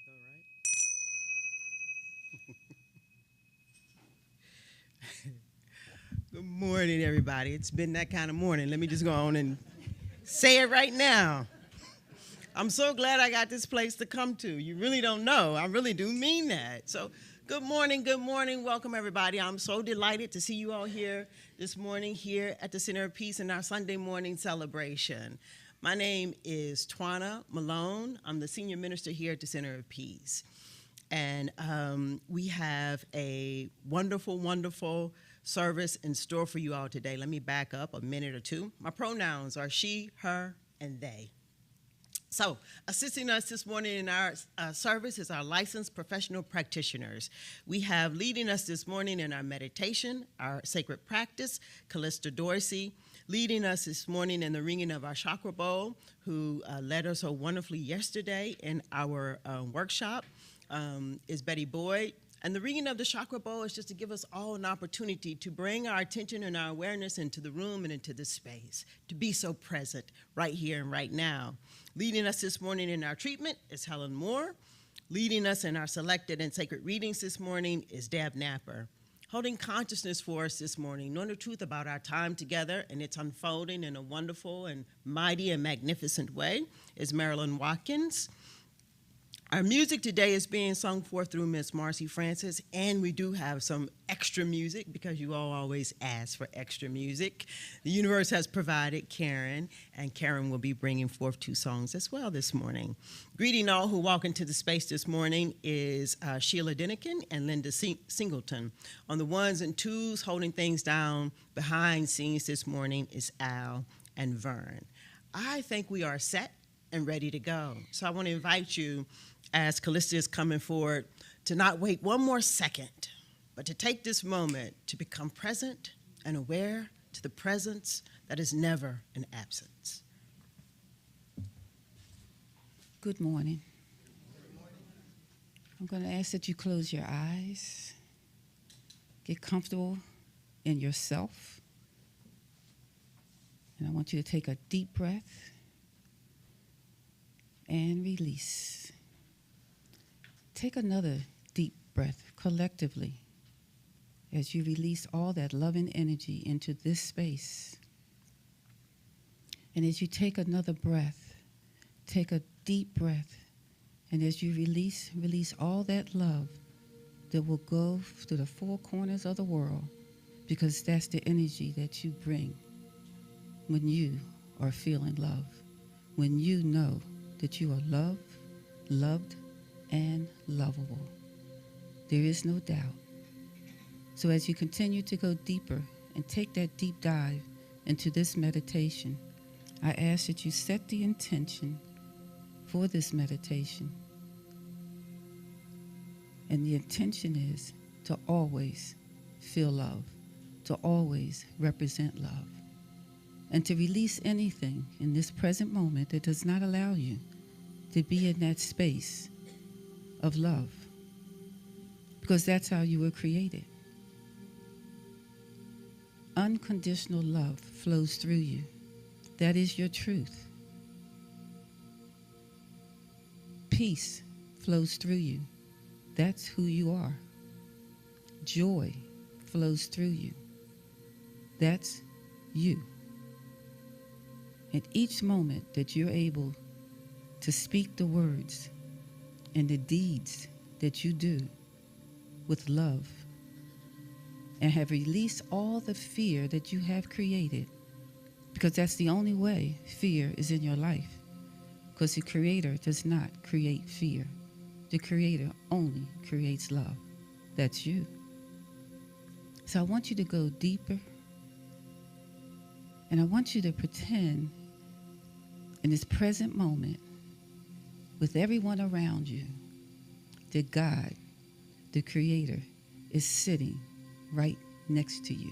go, right? Good morning, everybody. It's been that kind of morning. Let me just go on and say it right now. I'm so glad I got this place to come to. You really don't know. I really do mean that. So, good morning, good morning. Welcome, everybody. I'm so delighted to see you all here this morning here at the Center of Peace in our Sunday morning celebration. My name is Twana Malone. I'm the senior minister here at the Center of Peace. And we have a wonderful, wonderful service in store for you all today. Let me back up a minute or two. My pronouns are she, her, and they. So, assisting us this morning in our service is our licensed professional practitioners. We have leading us this morning in our meditation, our sacred practice, Callista Dorsey. Leading us this morning in the ringing of our chakra bowl, who led us so wonderfully yesterday in our workshop, is Betty Boyd. And the ringing of the chakra bowl is just to give us all an opportunity to bring our attention and our awareness into the room and into the space, to be so present right here and right now. Leading us this morning in our treatment is Helen Moore. Leading us in our selected and sacred readings this morning is Deb Napper. Holding consciousness for us this morning, knowing the truth about our time together and its unfolding in a wonderful and mighty and magnificent way is Marilyn Watkins. Our music today is being sung forth through Miss Marcy Francis, and we do have some extra music because you all always ask for extra music. The universe has provided Karen, and Karen will be bringing forth 2 songs as well this morning. Greeting all who walk into the space this morning is Sheila Denikin and Linda Singleton. On the ones and twos, holding things down behind scenes this morning is Al and Vern. I think we are set and ready to go. So I want to invite you, as Callista is coming forward, to not wait one more second, but to take this moment to become present and aware to the presence that is never an absence. Good morning. I'm going to ask that you close your eyes, get comfortable in yourself, and I want you to take a deep breath and release. Take another deep breath collectively as you release all that loving energy into this space. And as you take another breath, take a deep breath, and as you release all that love that will go to the 4 corners of the world, because that's the energy that you bring when you are feeling love, when you know that you are loved, and lovable. There is no doubt. So as you continue to go deeper and take that deep dive into this meditation, I ask that you set the intention for this meditation. And the intention is to always feel love, to always represent love, and to release anything in this present moment that does not allow you to be in that space of love, because that's how you were created. Unconditional love flows through you. That is your truth. Peace flows through you. That's who you are. Joy flows through you. That's you. At each moment that you're able to speak the words and the deeds that you do with love, and have released all the fear that you have created, because that's the only way fear is in your life, because the Creator does not create fear. The Creator only creates love. That's you. So I want you to go deeper, and I want you to pretend in this present moment with everyone around you that God, the Creator, is sitting right next to you.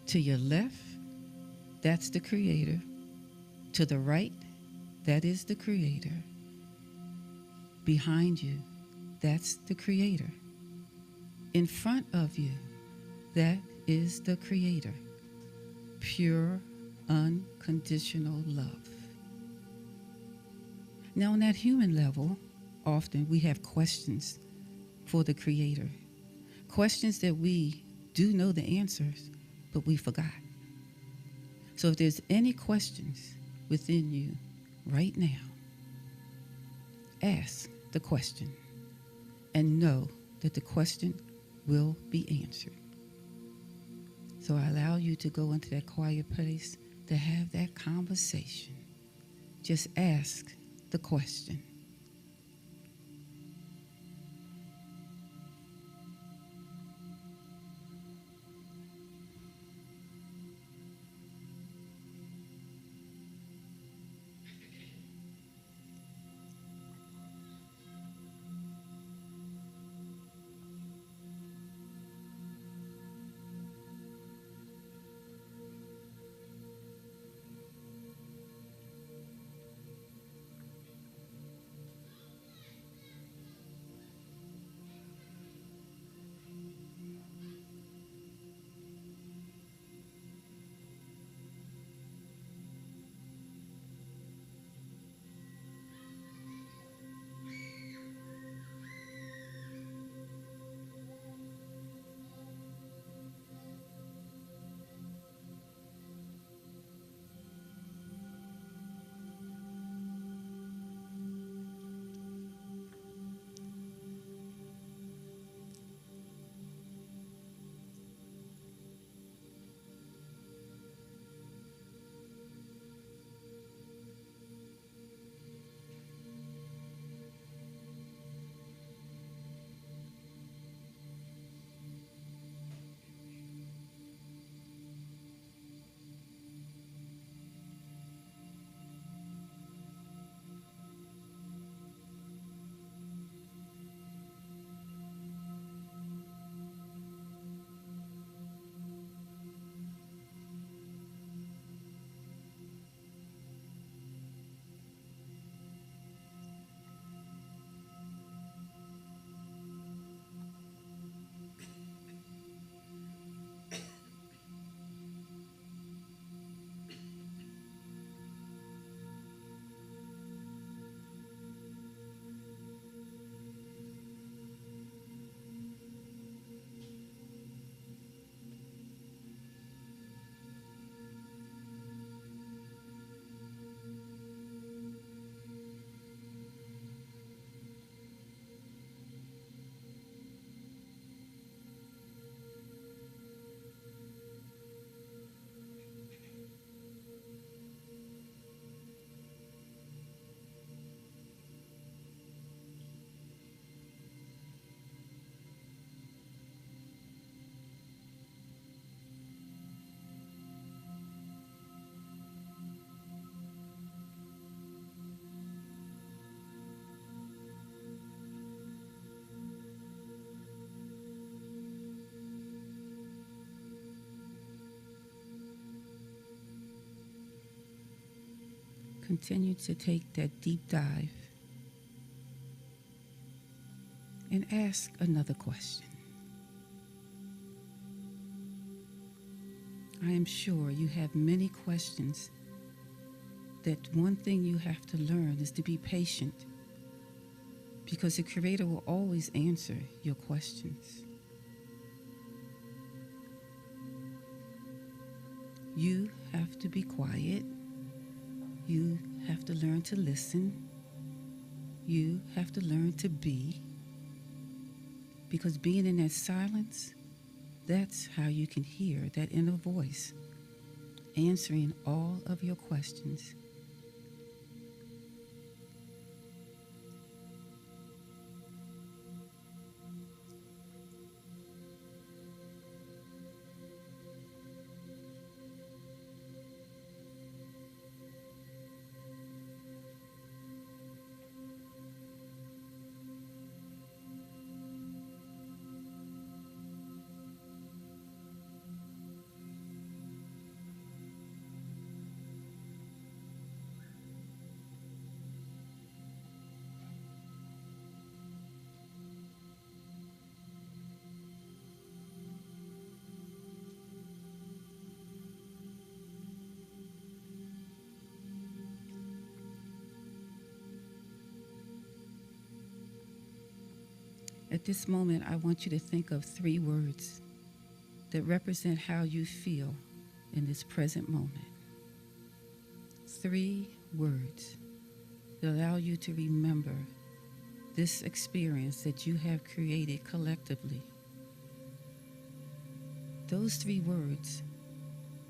To your left, that's the Creator. To the right, that is the Creator. Behind you, that's the Creator. In front of you, that is the Creator. Pure, unconditional love. Now, on that human level, often we have questions for the Creator, questions that we do know the answers, but we forgot. So if there's any questions within you right now, ask the question and know that the question will be answered. So I allow you to go into that quiet place to have that conversation. Just ask the question. Continue to take that deep dive and ask another question. I am sure you have many questions. That one thing you have to learn is to be patient, because the Creator will always answer your questions. You have to be quiet. You have to learn to listen. You have to learn to be. Because being in that silence, that's how you can hear that inner voice answering all of your questions. At this moment, I want you to think of 3 words that represent how you feel in this present moment. 3 words that allow you to remember this experience that you have created collectively. Those 3 words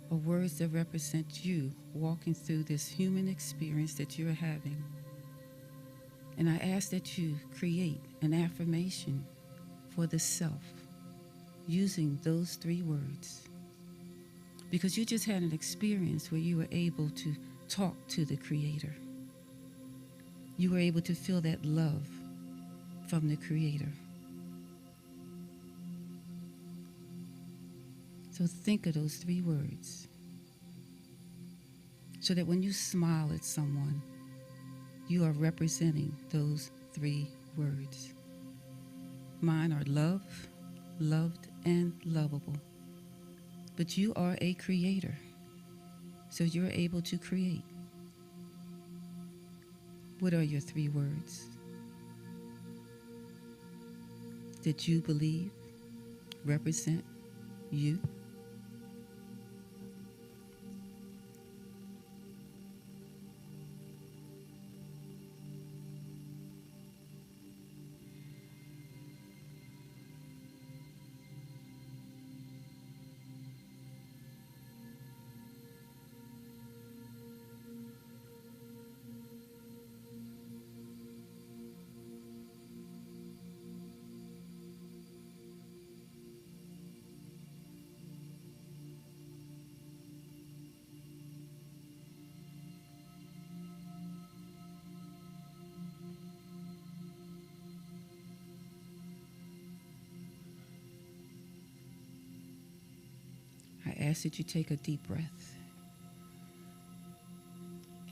are words that represent you walking through this human experience that you're having. And I ask that you create an affirmation for the self using those 3 words. Because you just had an experience where you were able to talk to the Creator. You were able to feel that love from the Creator. So think of those 3 words so that when you smile at someone, you are representing those 3 words. Mine are love, loved, and lovable. But you are a creator, so you're able to create. What are your 3 words that you believe represent you? I ask that you take a deep breath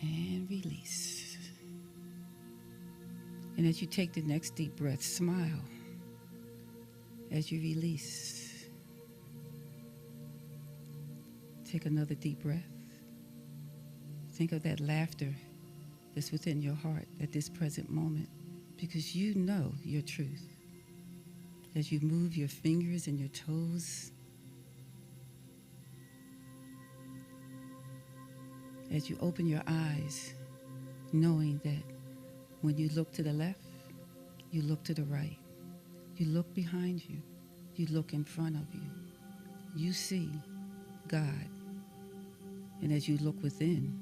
and release. And as you take the next deep breath, smile as you release. Take another deep breath. Think of that laughter that's within your heart at this present moment, because you know your truth. As you move your fingers and your toes, as you open your eyes, knowing that when you look to the left, you look to the right. You look behind you. You look in front of you. You see God. And as you look within,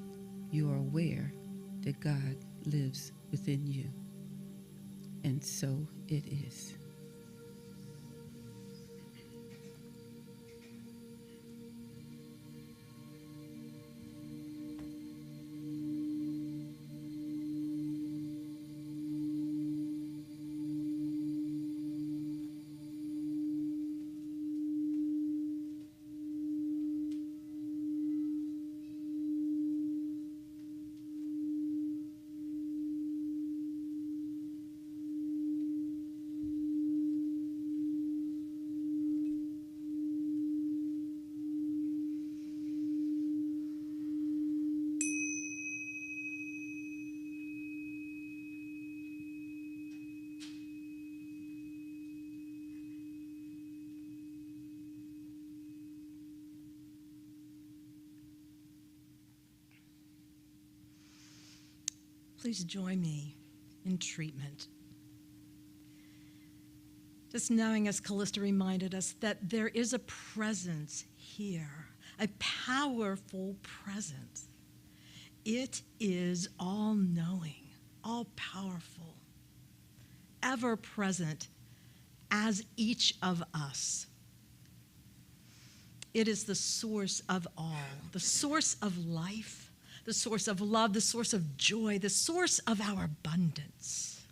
you are aware that God lives within you. And so it is. Please join me in treatment. Just knowing, as Callista reminded us, that there is a presence here, a powerful presence. It is all-knowing, all-powerful, ever-present as each of us. It is the source of all, the source of life, the source of love, the source of joy, the source of our abundance.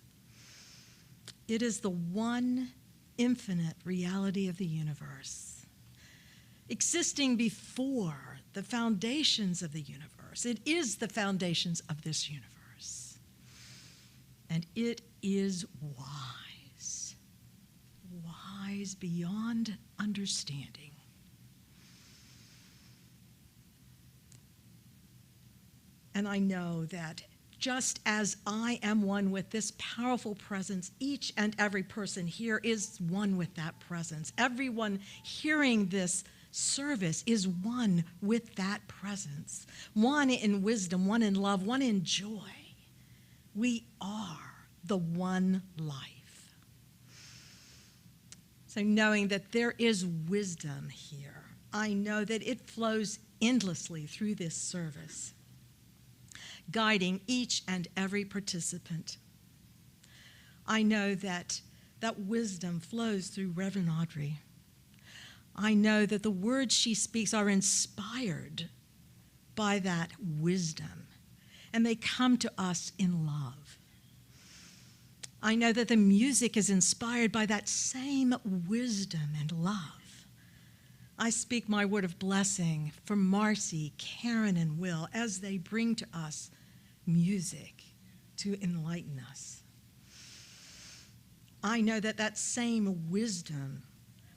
It is the one infinite reality of the universe, existing before the foundations of the universe. It is the foundations of this universe. And it is wise, wise beyond understanding. And I know that just as I am one with this powerful presence, each and every person here is one with that presence. Everyone hearing this service is one with that presence, one in wisdom, one in love, one in joy. We are the one life. So knowing that there is wisdom here, I know that it flows endlessly through this service, guiding each and every participant. I know that that wisdom flows through Reverend Audrey. I know that the words she speaks are inspired by that wisdom, and they come to us in love. I know that the music is inspired by that same wisdom and love. I speak my word of blessing for Marcy, Karen, and Will as they bring to us music to enlighten us. I know that that same wisdom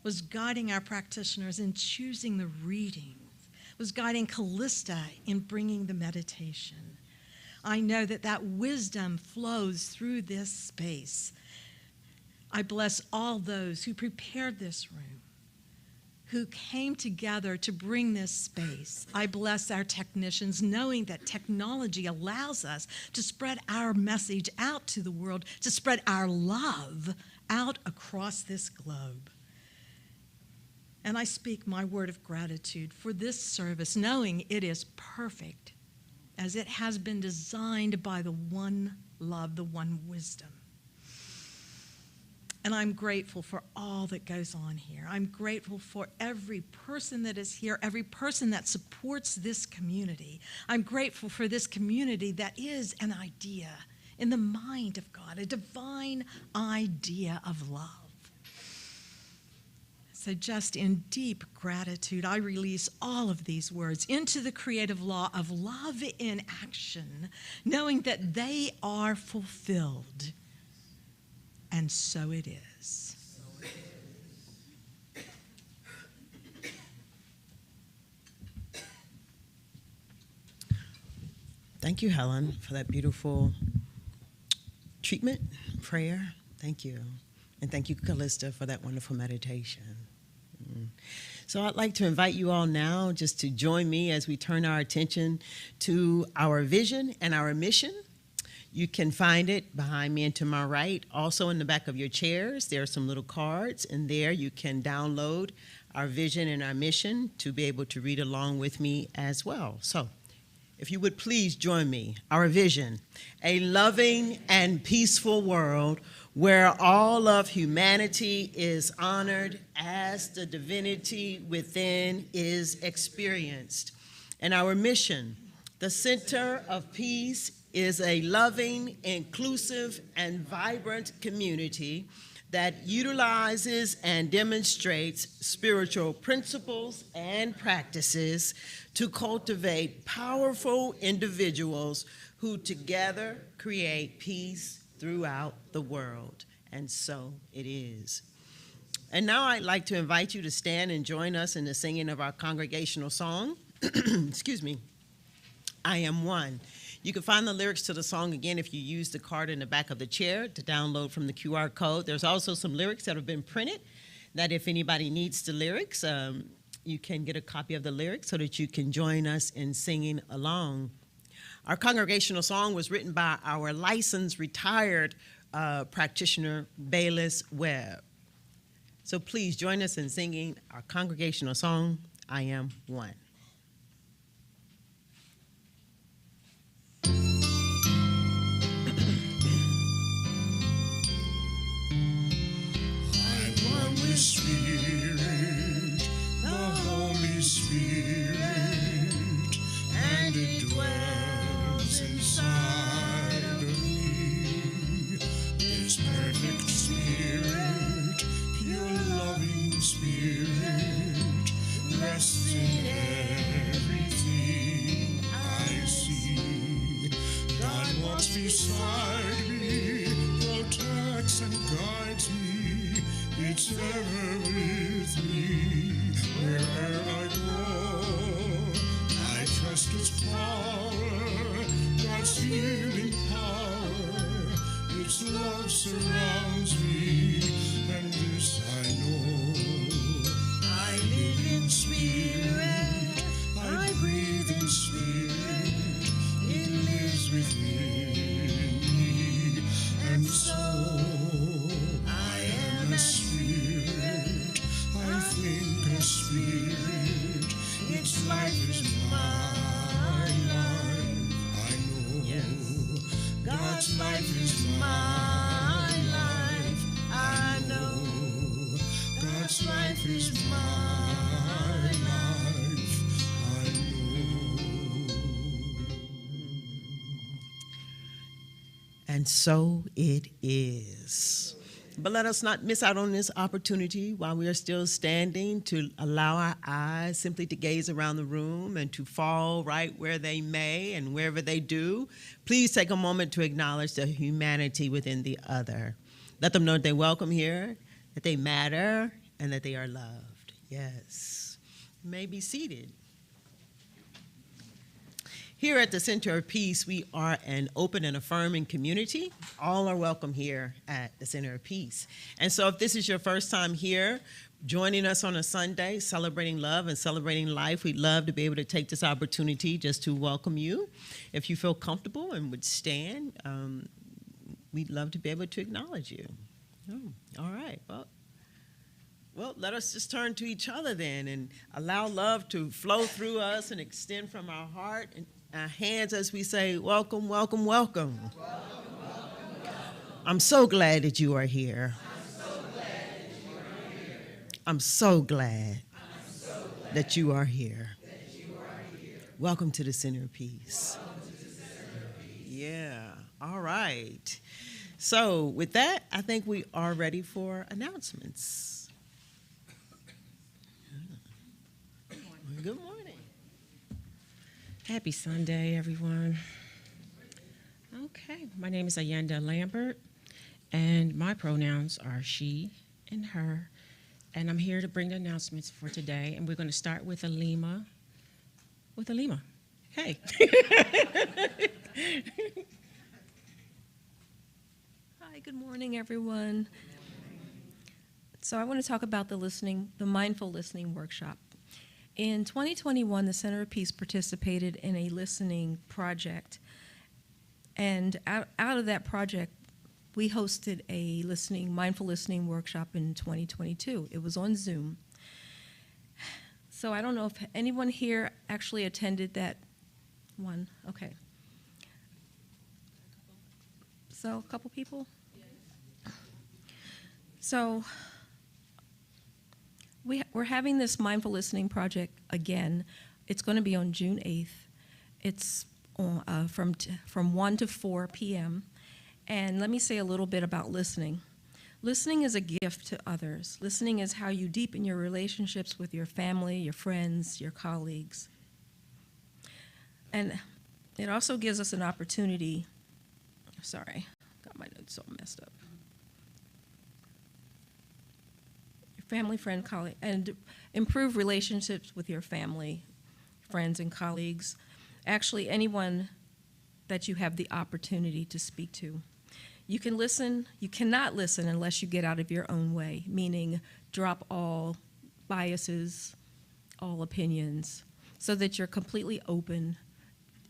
was guiding our practitioners in choosing the readings, was guiding Callista in bringing the meditation. I know that that wisdom flows through this space. I bless all those who prepared this room, who came together to bring this space. I bless our technicians, knowing that technology allows us to spread our message out to the world, to spread our love out across this globe. And I speak my word of gratitude for this service, knowing it is perfect, as it has been designed by the one love, the one wisdom. And I'm grateful for all that goes on here. I'm grateful for every person that is here, every person that supports this community. I'm grateful for this community that is an idea in the mind of God, a divine idea of love. So just in deep gratitude, I release all of these words into the creative law of love in action, knowing that they are fulfilled. And so it is. Thank you, Helen, for that beautiful treatment, prayer. Thank you. And thank you, Callista, for that wonderful meditation. So I'd like to invite you all now just to join me as we turn our attention to our vision and our mission. You can find it behind me and to my right. Also in the back of your chairs, there are some little cards, and there you can download our vision and our mission to be able to read along with me as well. So if you would please join me. Our vision: a loving and peaceful world where all of humanity is honored as the divinity within is experienced. And our mission: the center of peace is a loving, inclusive, and vibrant community that utilizes and demonstrates spiritual principles and practices to cultivate powerful individuals who together create peace throughout the world. And so it is. And now I'd like to invite you to stand and join us in the singing of our congregational song. Excuse me. I Am One. You can find the lyrics to the song again if you use the card in the back of the chair to download from the QR code. There's also some lyrics that have been printed that if anybody needs the lyrics, you can get a copy of the lyrics so that you can join us in singing along. Our congregational song was written by our licensed retired practitioner, Bayless Webb. So please join us in singing our congregational song, I Am One. Spirit, the Holy Spirit, and it dwells inside of me. This perfect Spirit, pure loving Spirit, rests in everything I see. God walks beside me, protects and guides me. It's ever with me, wherever I go. I trust His power, God's healing love surrounds me, and this I know. I live in spirit, I breathe in spirit, it lives within me, and so I am a spirit, I think a spirit, its life is my life. I know God's life is my life. I know God's life is my life. I know. And so it is. But let us not miss out on this opportunity while we are still standing to allow our eyes simply to gaze around the room and to fall right where they may and wherever they do. Please take a moment to acknowledge the humanity within the other. Let them know that they're welcome here, that they matter, and that they are loved. Yes. You may be seated. Here at the Center of Peace, we are an open and affirming community. All are welcome here at the Center of Peace. And so if this is your first time here, joining us on a Sunday, celebrating love and celebrating life, we'd love to be able to take this opportunity just to welcome you. If you feel comfortable and would stand, we'd love to be able to acknowledge you. Oh, all right. Well, let us just turn to each other then and allow love to flow through us and extend from our heart and our hands as we say, welcome, welcome, welcome. I'm so glad that you are here. I'm so glad that you are here. Welcome to the Center of Peace. Yeah, all right. So with that, I think we are ready for announcements. Good morning. Happy Sunday, everyone. Okay, my name is Ayanda Lambert, and my pronouns are she and her, and I'm here to bring the announcements for today, and we're going to start with Alima. Hey. Hi, good morning, everyone. So I want to talk about the mindful listening workshop. In 2021, the Center of Peace participated in a listening project, and out of that project, we hosted a mindful listening workshop in 2022. It was on Zoom. So I don't know if anyone here actually attended that one. Okay. So a couple people? So we're having this mindful listening project again. It's going to be on June 8th. It's from 1 to 4 p.m. And let me say a little bit about listening. Listening is a gift to others. Listening is how you deepen your relationships with your family, your friends, your colleagues. And it also gives us an opportunity. Sorry, got my notes all messed up. Family, friend, colleague, and improve relationships with your family, friends, and colleagues. Actually, anyone that you have the opportunity to speak to. You cannot listen unless you get out of your own way, meaning drop all biases, all opinions, so that you're completely open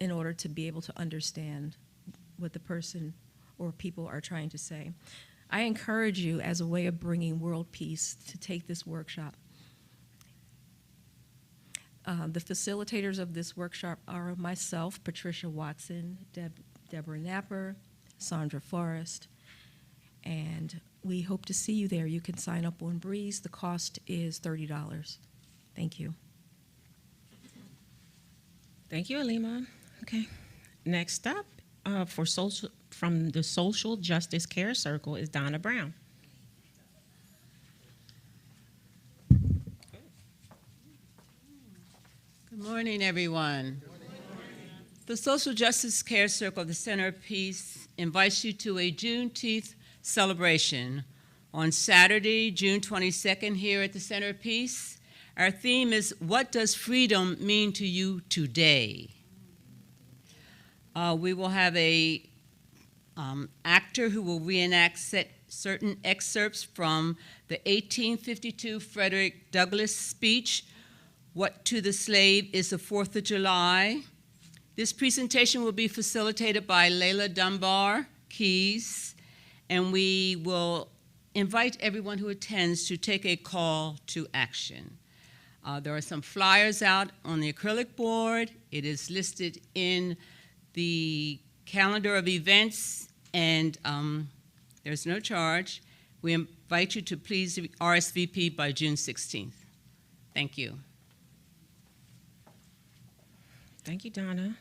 in order to be able to understand what the person or people are trying to say. I encourage you, as a way of bringing world peace, to take this workshop. The facilitators of this workshop are myself, Patricia Watson, Deborah Napper, Sandra Forrest, and we hope to see you there. You can sign up on Breeze. The cost is $30. Thank you. Thank you, Alima. Okay. Next up, from the Social Justice Care Circle is Donna Brown. Good morning, everyone. The Social Justice Care Circle of the Center of Peace invites you to a Juneteenth celebration on Saturday, June 22nd, here at the Center of Peace. Our theme is, what does freedom mean to you today? We will have a actor who will reenact certain excerpts from the 1852 Frederick Douglass speech, "What to the Slave is the 4th of July." This presentation will be facilitated by Layla Dunbar Keys, and we will invite everyone who attends to take a call to action. There are some flyers out on the acrylic board. It is listed in the calendar of events, and there's no charge. We invite you to please RSVP by June 16th. Thank you. Thank you, Donna.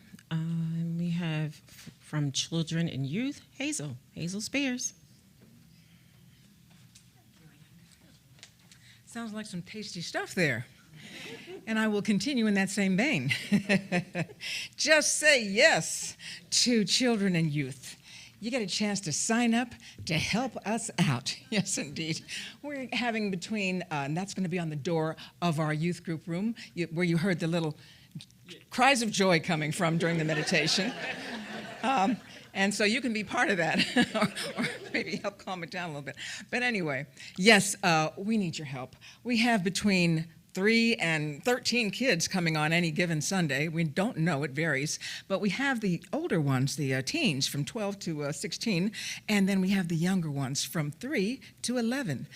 We have from Children and Youth, Hazel Spears. Sounds like some tasty stuff there. And I will continue in that same vein. Just say yes to children and youth. You get a chance to sign up to help us out. Yes, indeed. We're having between, and that's going to be on the door of our youth group room, where you heard the little cries of joy coming from during the meditation. And so you can be part of that, or maybe help calm it down a little bit. But anyway, yes, we need your help. We have between 3 and 13 kids coming on any given Sunday. We don't know, it varies. But we have the older ones, the teens from 12 to 16, and then we have the younger ones from 3 to 11.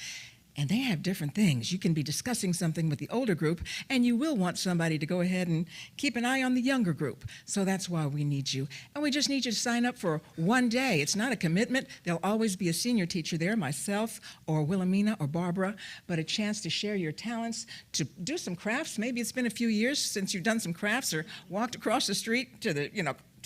And they have different things. You can be discussing something with the older group, and you will want somebody to go ahead and keep an eye on the younger group. So that's why we need you. And we just need you to sign up for one day. It's not a commitment. There'll always be a senior teacher there, myself or Wilhelmina or Barbara, but a chance to share your talents, to do some crafts. Maybe it's been a few years since you've done some crafts or walked across the street to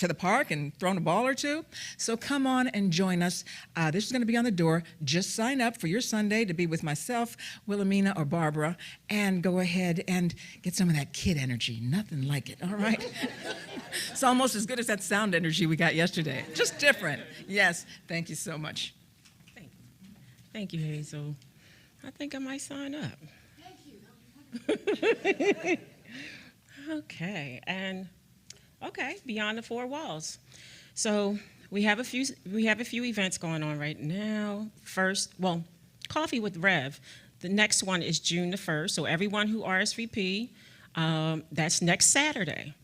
the park and thrown a ball or two. So come on and join us. This is going to be on the door. Just sign up for your Sunday to be with myself, Wilhelmina, or Barbara, and go ahead and get some of that kid energy. Nothing like it, all right? It's almost as good as that sound energy we got yesterday. Just different. Yes, thank you so much. Thank you, Hazel. I think I might sign up. Thank you. Okay, beyond the four walls. So we have a few events going on right now. First, Coffee with Rev. The next one is June the 1st. So everyone who RSVP, that's next Saturday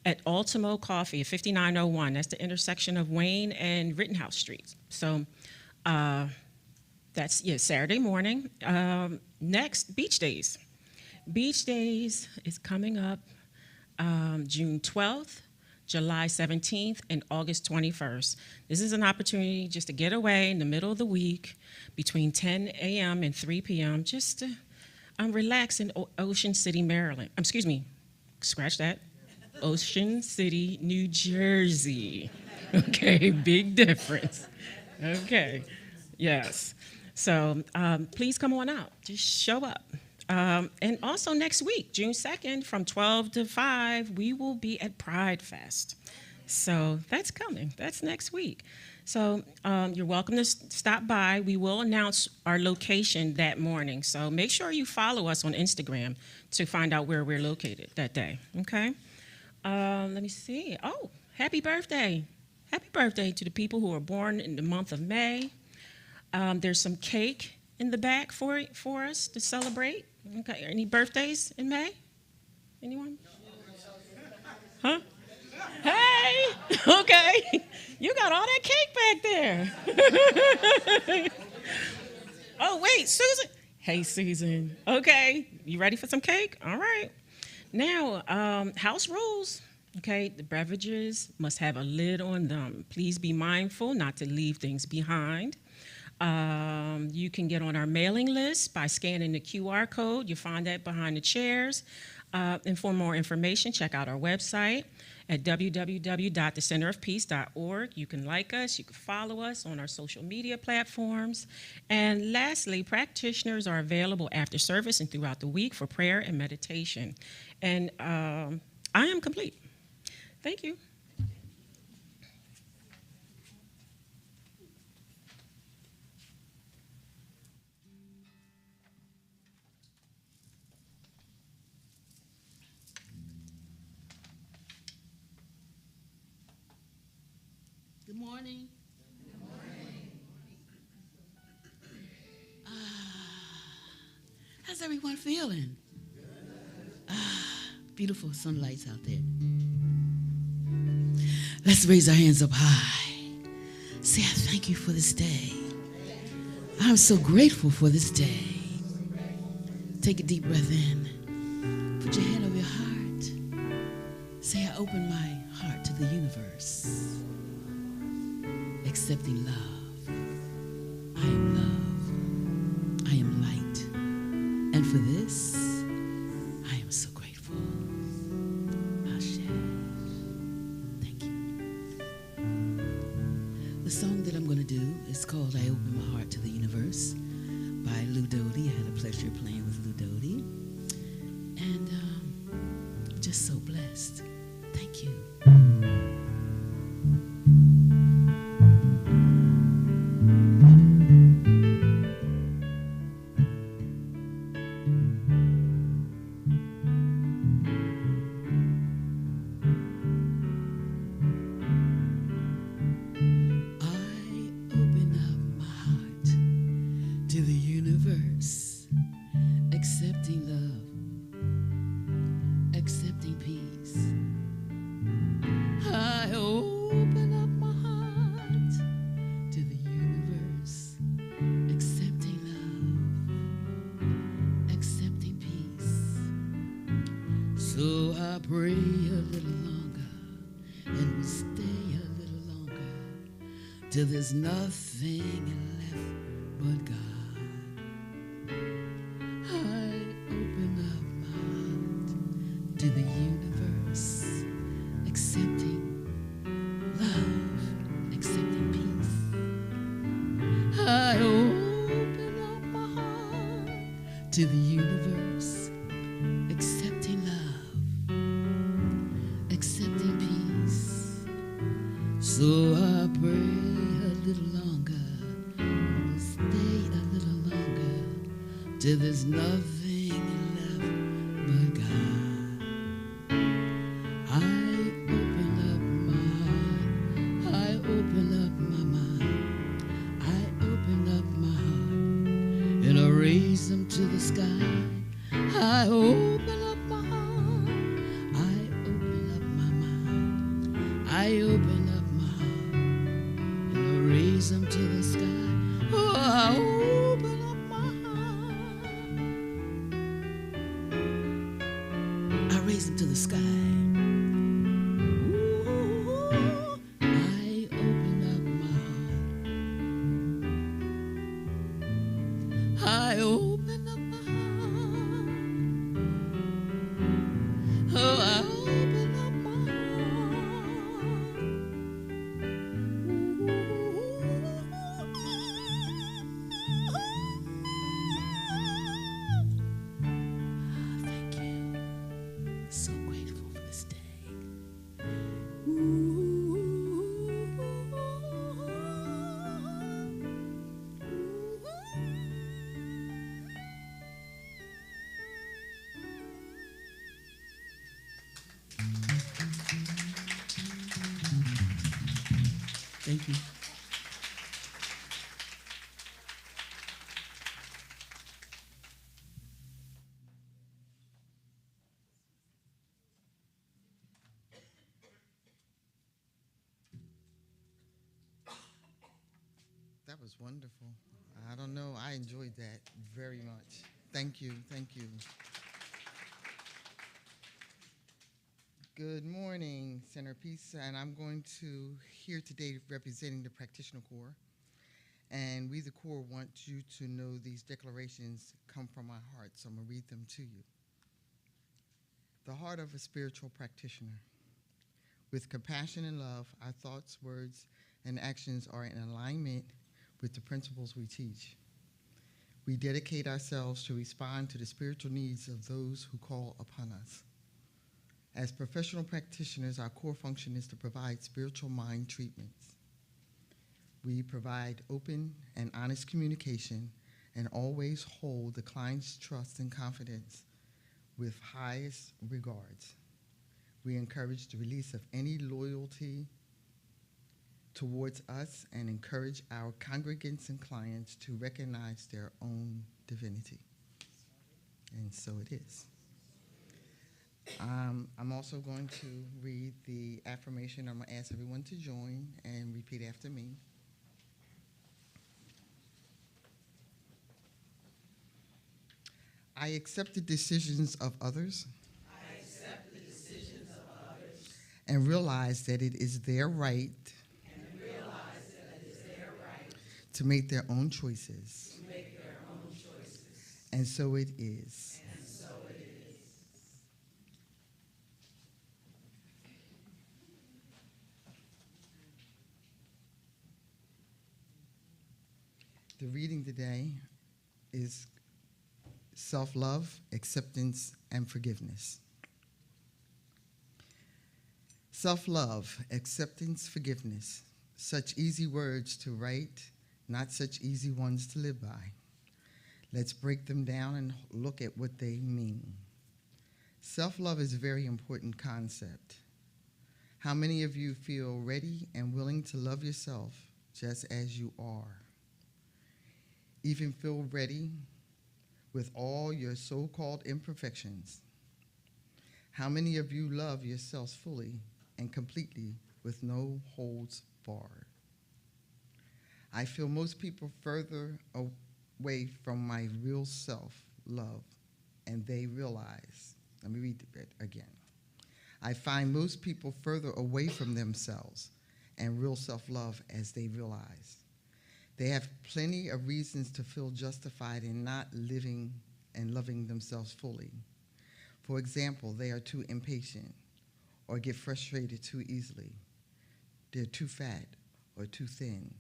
at Ultimo Coffee at 5901. That's the intersection of Wayne and Rittenhouse Streets. So that's Saturday morning. Next, Beach Days. Beach Days is coming up June 12th. July 17th, and August 21st. This is an opportunity just to get away in the middle of the week between 10 a.m. and 3 p.m. just to relax in Ocean City, Maryland. Scratch that. Ocean City, New Jersey. Okay, big difference. Okay, yes. So please come on out. Just show up. And also next week, June 2nd, from 12 to 5, we will be at Pride Fest. So that's coming. That's next week. So you're welcome to stop by. We will announce our location that morning. So make sure you follow us on Instagram to find out where we're located that day, okay? Let me see. Oh, happy birthday. Happy birthday to the people who are born in the month of May. There's some cake in the back for us to celebrate. Okay, any birthdays in May? Anyone? Huh? Hey, okay. You got all that cake back there. Oh, wait, Susan. Hey, Susan. Okay, you ready for some cake? All right. Now, house rules. Okay, the beverages must have a lid on them. Please be mindful not to leave things behind. You can get on our mailing list by scanning the QR code. You'll find that behind the chairs. And for more information, check out our website at www.thecenterofpeace.org. You can like us, you can follow us on our social media platforms. And lastly, practitioners are available after service and throughout the week for prayer and meditation. And I am complete. Thank you. Good morning. everyone feeling? Beautiful sunlights out there. Let's raise our hands up high. Say, I thank you for this day. I'm so grateful for this day. Take a deep breath in. Put your hand over your heart. Say, I open my heart to the universe. Accepting love. I am love. I am light. And for this, I am so grateful. Ashe. Thank you. The song that I'm going to do is called I Open My Heart to the Universe by Lou Doty. I had a pleasure playing with Lou Doty. And I'm just so blessed. Thank you. So I pray a little longer and we stay a little longer till there's nothing left but God. I open up my heart to the universe, accepting love, accepting peace. I open up my heart to the universe, accepting love, accepting peace. So I pray a little longer, we'll stay a little longer, till there's nothing left but God. I open up my heart, I open up my mind, I open up my heart, and I raise them to the sky. I open up my heart, I open up my mind, I open up my heart, and I raise them to the sky. Oh, I open up my heart, I raise them to the sky. Ooh, I open up my heart, I open up my heart. Oh, I open up my heart. Thank you. So grateful for this day. Thank you. That was wonderful. I don't know, I enjoyed that very much. Thank you, thank you. Good morning, Centerpiece, and I'm going to here today representing the Practitioner Corps. And we, the Corps, want you to know these declarations come from our heart, so I'm going to read them to you. The heart of a spiritual practitioner. With compassion and love, our thoughts, words, and actions are in alignment with the principles we teach. We dedicate ourselves to respond to the spiritual needs of those who call upon us. As professional practitioners, our core function is to provide spiritual mind treatments. We provide open and honest communication and always hold the client's trust and confidence with highest regards. We encourage the release of any loyalty towards us and encourage our congregants and clients to recognize their own divinity. And so it is. I'm also going to read the affirmation. I'm going to ask everyone to join and repeat after me. I accept the decisions of others. I accept the decisions of others. And realize that it is their right. And realize that it is their right. To make their own choices. To make their own choices. And so it is. And so it is. The reading today is self-love, acceptance, and forgiveness. Self-love, acceptance, forgiveness. Such easy words to write, not such easy ones to live by. Let's break them down and look at what they mean. Self-love is a very important concept. How many of you feel ready and willing to love yourself just as you are? Even feel ready with all your so-called imperfections? How many of you love yourselves fully and completely with no holds barred? I feel most people further away from my real self-love, and they realize, let me read it again. I find most people further away from themselves and real self-love as they realize. They have plenty of reasons to feel justified in not living and loving themselves fully. For example, they are too impatient or get frustrated too easily. They're too fat or too thin.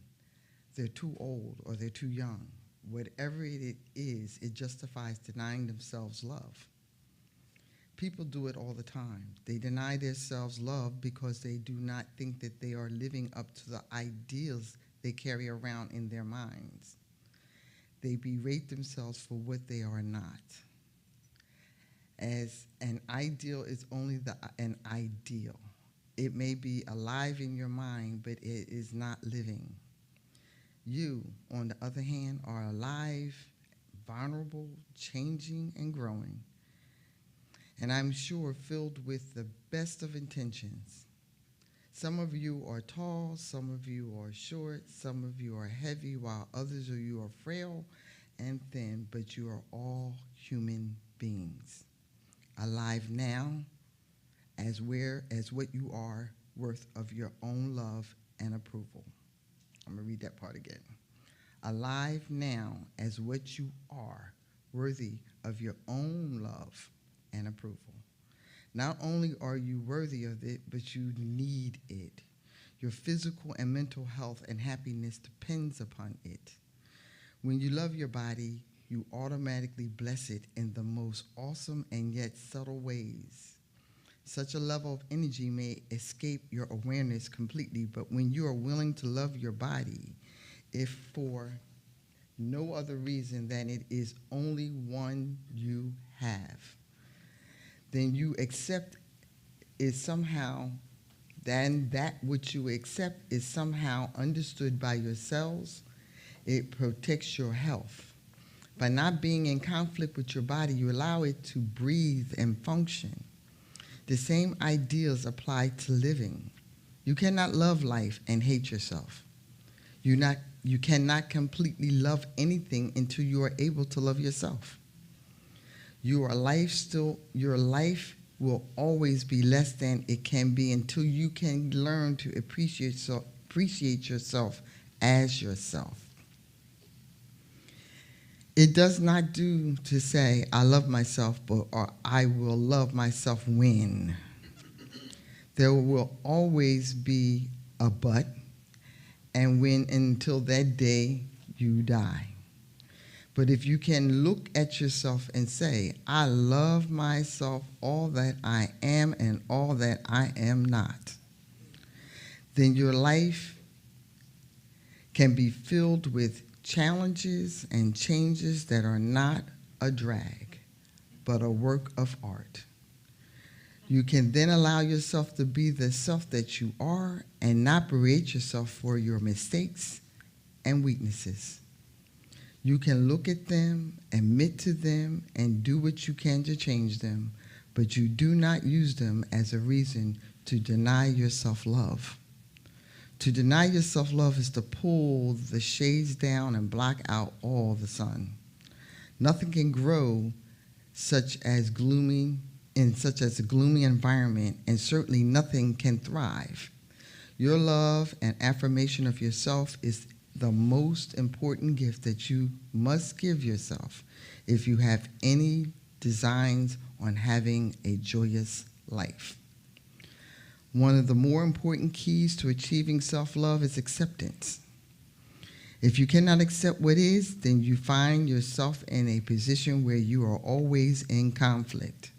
They're too old or they're too young. Whatever it is, it justifies denying themselves love. People do it all the time. They deny themselves love because they do not think that they are living up to the ideals they carry around in their minds. They berate themselves for what they are not. As an ideal is only an ideal. It may be alive in your mind, but it is not living. You, on the other hand, are alive, vulnerable, changing, and growing. And I'm sure filled with the best of intentions. Some of you are tall, some of you are short, some of you are heavy, while others of you are frail and thin, but you are all human beings, alive now as what you are, worth of your own love and approval. I'm going to read that part again. Alive now as what you are, worthy of your own love and approval. Not only are you worthy of it, but you need it. Your physical and mental health and happiness depends upon it. When you love your body, you automatically bless it in the most awesome and yet subtle ways. Such a level of energy may escape your awareness completely, but when you are willing to love your body, if for no other reason than it is only one you have, then you accept is somehow, then that which you accept is somehow understood by your cells. It protects your health. By not being in conflict with your body, you allow it to breathe and function. The same ideas apply to living. You cannot love life and hate yourself. You cannot completely love anything until you are able to love yourself. Your life will always be less than it can be until you can learn to appreciate yourself as yourself. It does not do to say, I love myself, or I will love myself when. There will always be a but, and when until that day you die. But if you can look at yourself and say, I love myself all that I am and all that I am not, then your life can be filled with challenges and changes that are not a drag, but a work of art. You can then allow yourself to be the self that you are and not berate yourself for your mistakes and weaknesses. You can look at them, admit to them, and do what you can to change them, but you do not use them as a reason to deny your self-love. To deny your self-love is to pull the shades down and block out all the sun. Nothing can grow such as a gloomy environment, and certainly nothing can thrive. Your love and affirmation of yourself is the most important gift that you must give yourself if you have any designs on having a joyous life. One of the more important keys to achieving self-love is acceptance. If you cannot accept what is, then you find yourself in a position where you are always in conflict.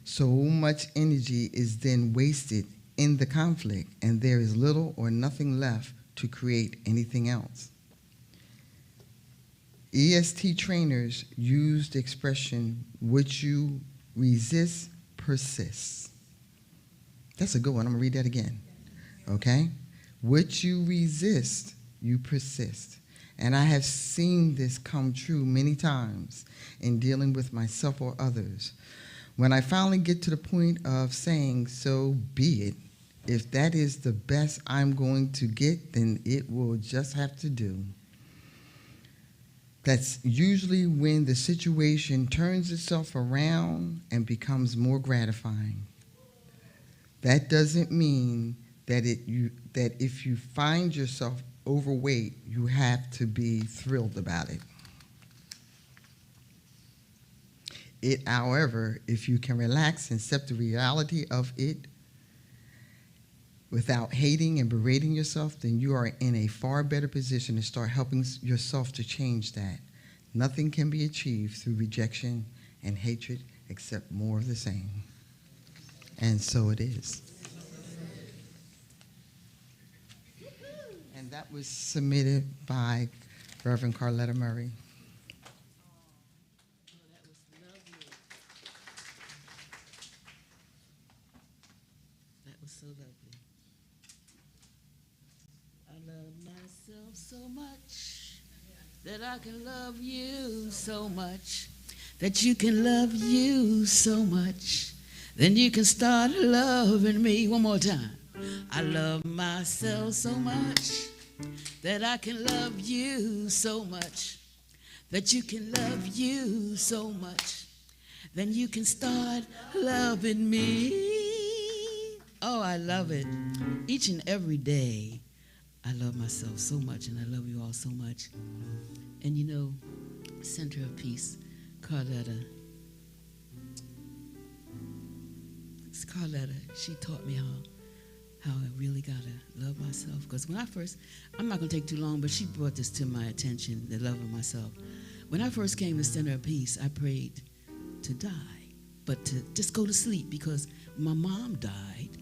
So much energy is then wasted in the conflict, and there is little or nothing left to create anything else. EST trainers use the expression, "what you resist persists." That's a good one. I'm going to read that again. Okay? What you resist, you persist. And I have seen this come true many times in dealing with myself or others. When I finally get to the point of saying, so be it, if that is the best I'm going to get, then it will just have to do. That's usually when the situation turns itself around and becomes more gratifying. That doesn't mean that if you find yourself overweight, you have to be thrilled about it. However, if you can relax and accept the reality of it without hating and berating yourself, then you are in a far better position to start helping yourself to change that. Nothing can be achieved through rejection and hatred except more of the same. And so it is. And that was submitted by Reverend Carletta Murray. So lovely. I love myself so much that I can love you so much that you can love you so much. Then you can start loving me. One more time. I love myself so much that I can love you so much that you can love you so much. Then you can start loving me. Oh, I love it. Each and every day, I love myself so much, and I love you all so much. And you know, Center of Peace, Carletta, she taught me how I really gotta love myself. Because when I first, I'm not gonna take too long, but she brought this to my attention, the love of myself. When I first came to Center of Peace, I prayed to die, but to just go to sleep, because my mom died.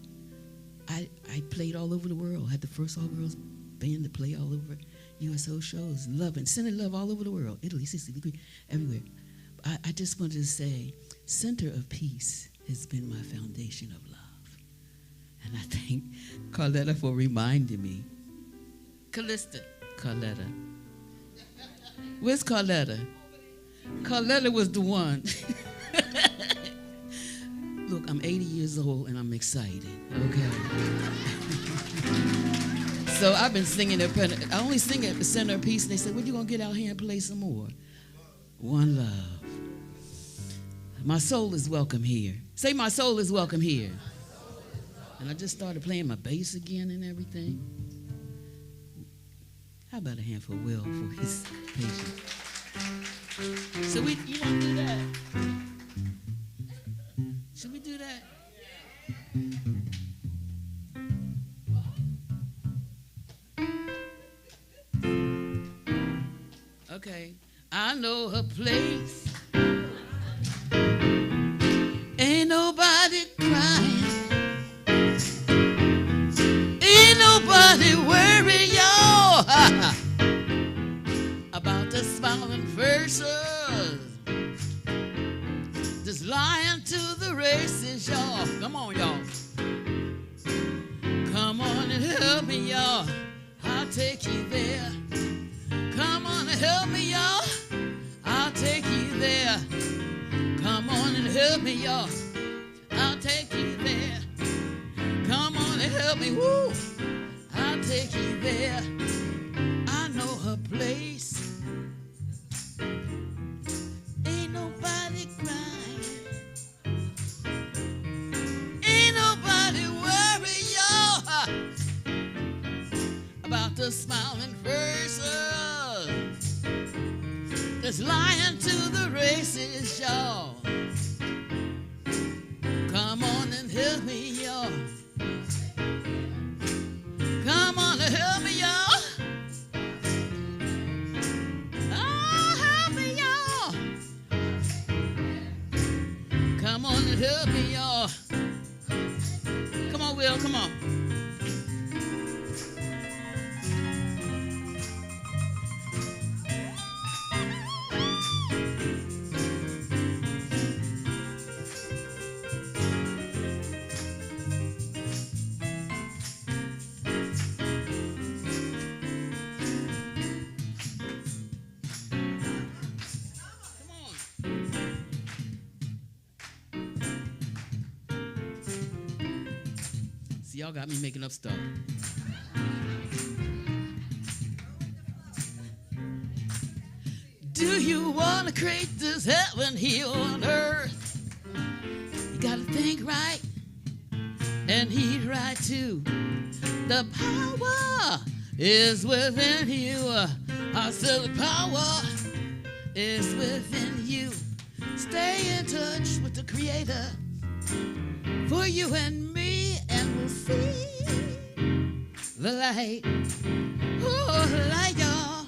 I played all over the world. Had the first all-girls band to play all over USO shows, sending love all over the world, Italy, Sicily, everywhere. I just wanted to say, Center of Peace has been my foundation of love. And I thank Carletta for reminding me. Carletta. Where's Carletta? Carletta was the one. Look, I'm 80 years old and I'm excited, okay? So I've been singing I only sing at the Center of Peace, and they said, when you gonna get out here and play some more? One love. My soul is welcome here. Say, my soul is welcome here. And I just started playing my bass again and everything. How about a hand for Will for his patience? So you want to do that? Should we do that? Okay. I know a place. Ain't nobody crying. Ain't nobody worried, y'all, about the smiling faces. Just lying to the races, y'all. Come on, y'all. Come on and help me, y'all. I'll take you there. Come on and help me, y'all. I'll take you there. Come on and help me, y'all. I'll take you there. Come on and help me, woo. I'll take you there. I know her place. Ain't nobody crying. Ain't nobody worried, y'all, about the smiling faces that's lying to the races, y'all. Come on and help me, y'all. Come on and help me, y'all. Oh, help me, y'all. Come on and help me, y'all. Come on, Will, come on. See, y'all got me making up stuff. Do you want to create this heaven here on earth? You got to think right and heat right too. The power is within you. I said the power is within you. Stay in touch with the Creator for you and me, and we'll see the light. Oh, the light, y'all,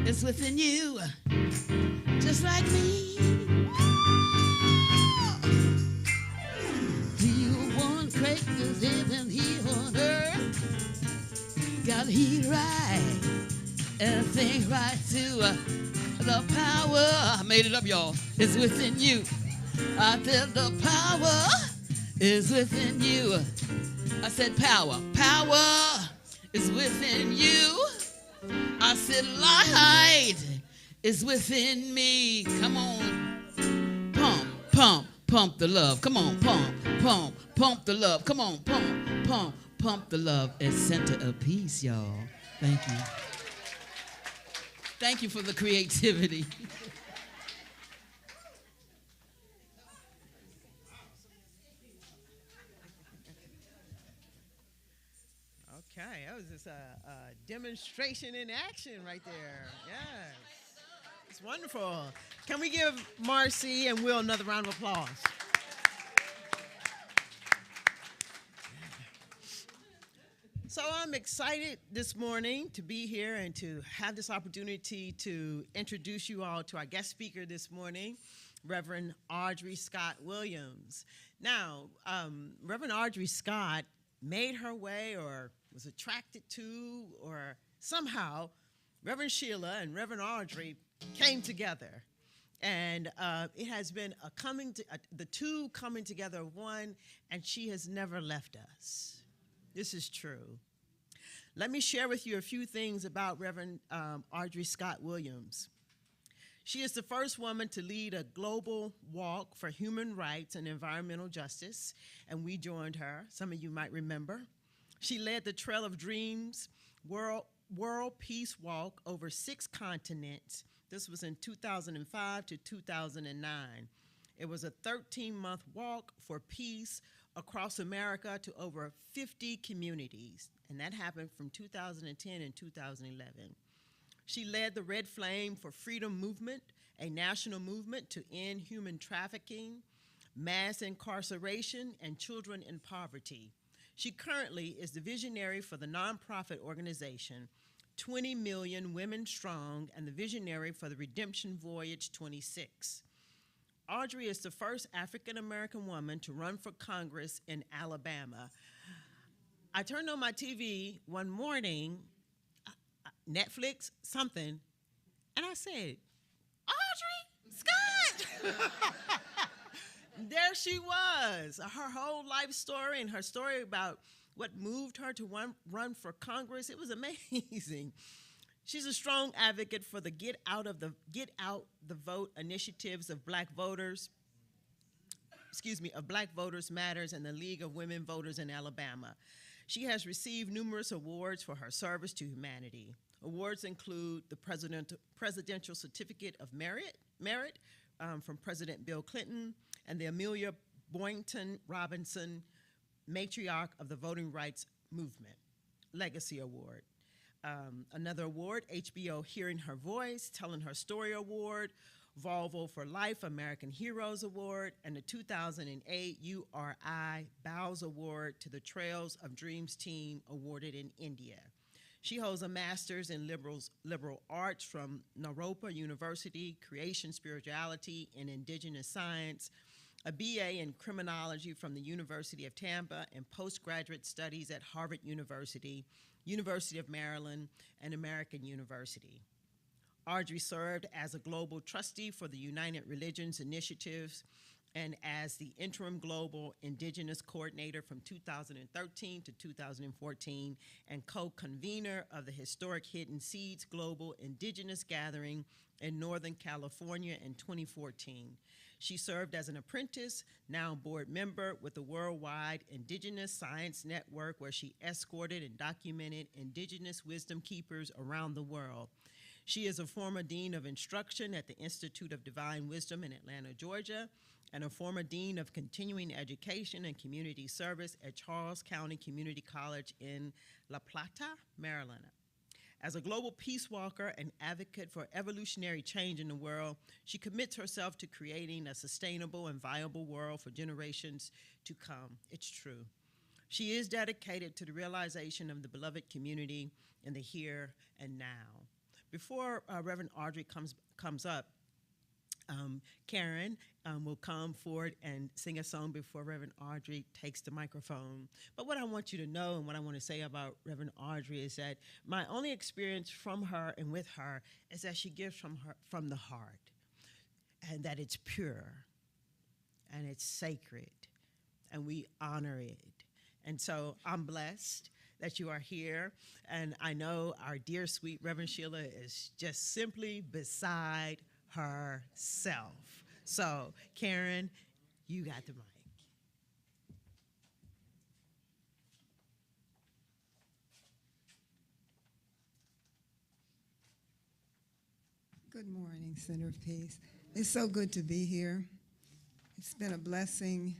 is within you, just like me. Do you want to create this heaven here on earth? Gotta heat right and think right too. The power, I made it up, y'all, is within you. I said the power is within you. I said power is within you. I said light is within me. Come on, pump the love. Come on, pump the love. Come on, pump the love at center of peace, y'all. Thank you. Thank you for the creativity. Okay, that was just a demonstration in action right there. Yes. It's wonderful. Can we give Marcy and Will another round of applause? So I'm excited this morning to be here and to have this opportunity to introduce you all to our guest speaker this morning, Reverend Audrey Scott Williams. Now, Reverend Audrey Scott made her way or was attracted to, or somehow Reverend Sheila and Reverend Audrey came together. And it has been the two coming together of one, and she has never left us. This is true. Let me share with you a few things about Reverend Audrey Scott Williams. She is the first woman to lead a global walk for human rights and environmental justice, and we joined her. Some of you might remember. She led the Trail of Dreams World Peace Walk over 6 continents. This was in 2005 to 2009. It was a 13-month walk for peace across America to over 50 communities, and that happened from 2010 and 2011. She led the Red Flame for Freedom movement, a national movement to end human trafficking, mass incarceration, and children in poverty. She currently is the visionary for the nonprofit organization 20 Million Women Strong and the visionary for the Redemption Voyage 26. Audrey is the first African-American woman to run for Congress in Alabama. I turned on my TV one morning, Netflix, something, and I said, Audrey Scott! There she was, her whole life story and her story about what moved her to run for Congress. It was amazing. She's a strong advocate for the Get Out the Vote initiatives of Black Voters Matters and the League of Women Voters in Alabama. She has received numerous awards for her service to humanity. Awards include the Presidential Certificate of Merit from President Bill Clinton, and the Amelia Boynton Robinson Matriarch of the Voting Rights Movement Legacy Award. Another award, HBO Hearing Her Voice, Telling Her Story Award, Volvo for Life American Heroes Award, and the 2008 URI Bowles Award to the Trails of Dreams team awarded in India. She holds a master's in liberal arts from Naropa University, creation, spirituality, and indigenous science, a BA in criminology from the University of Tampa, and postgraduate studies at Harvard University, University of Maryland, and American University. Audrey served as a global trustee for the United Religions Initiatives and as the interim global indigenous coordinator from 2013 to 2014 and co-convener of the historic Hidden Seeds Global Indigenous Gathering in Northern California in 2014. She served as an apprentice, now board member with the Worldwide Indigenous Science Network, where she escorted and documented indigenous wisdom keepers around the world. She is a former dean of instruction at the Institute of Divine Wisdom in Atlanta, Georgia, and a former dean of continuing education and community service at Charles County Community College in La Plata, Maryland. As a global peace walker and advocate for evolutionary change in the world, she commits herself to creating a sustainable and viable world for generations to come. It's true. She is dedicated to the realization of the beloved community in the here and now. Before Reverend Audrey comes up, Karen will come forward and sing a song before Reverend Audrey takes the microphone. But what I want you to know and what I want to say about Reverend Audrey is that my only experience from her and with her is that she gives from the heart, and that it's pure, and it's sacred, and we honor it. And so I'm blessed that you are here, and I know our dear, sweet Reverend Sheila is just simply beside herself. So, Karen, you got the mic. Good morning, Center of Peace. It's so good to be here. It's been a blessing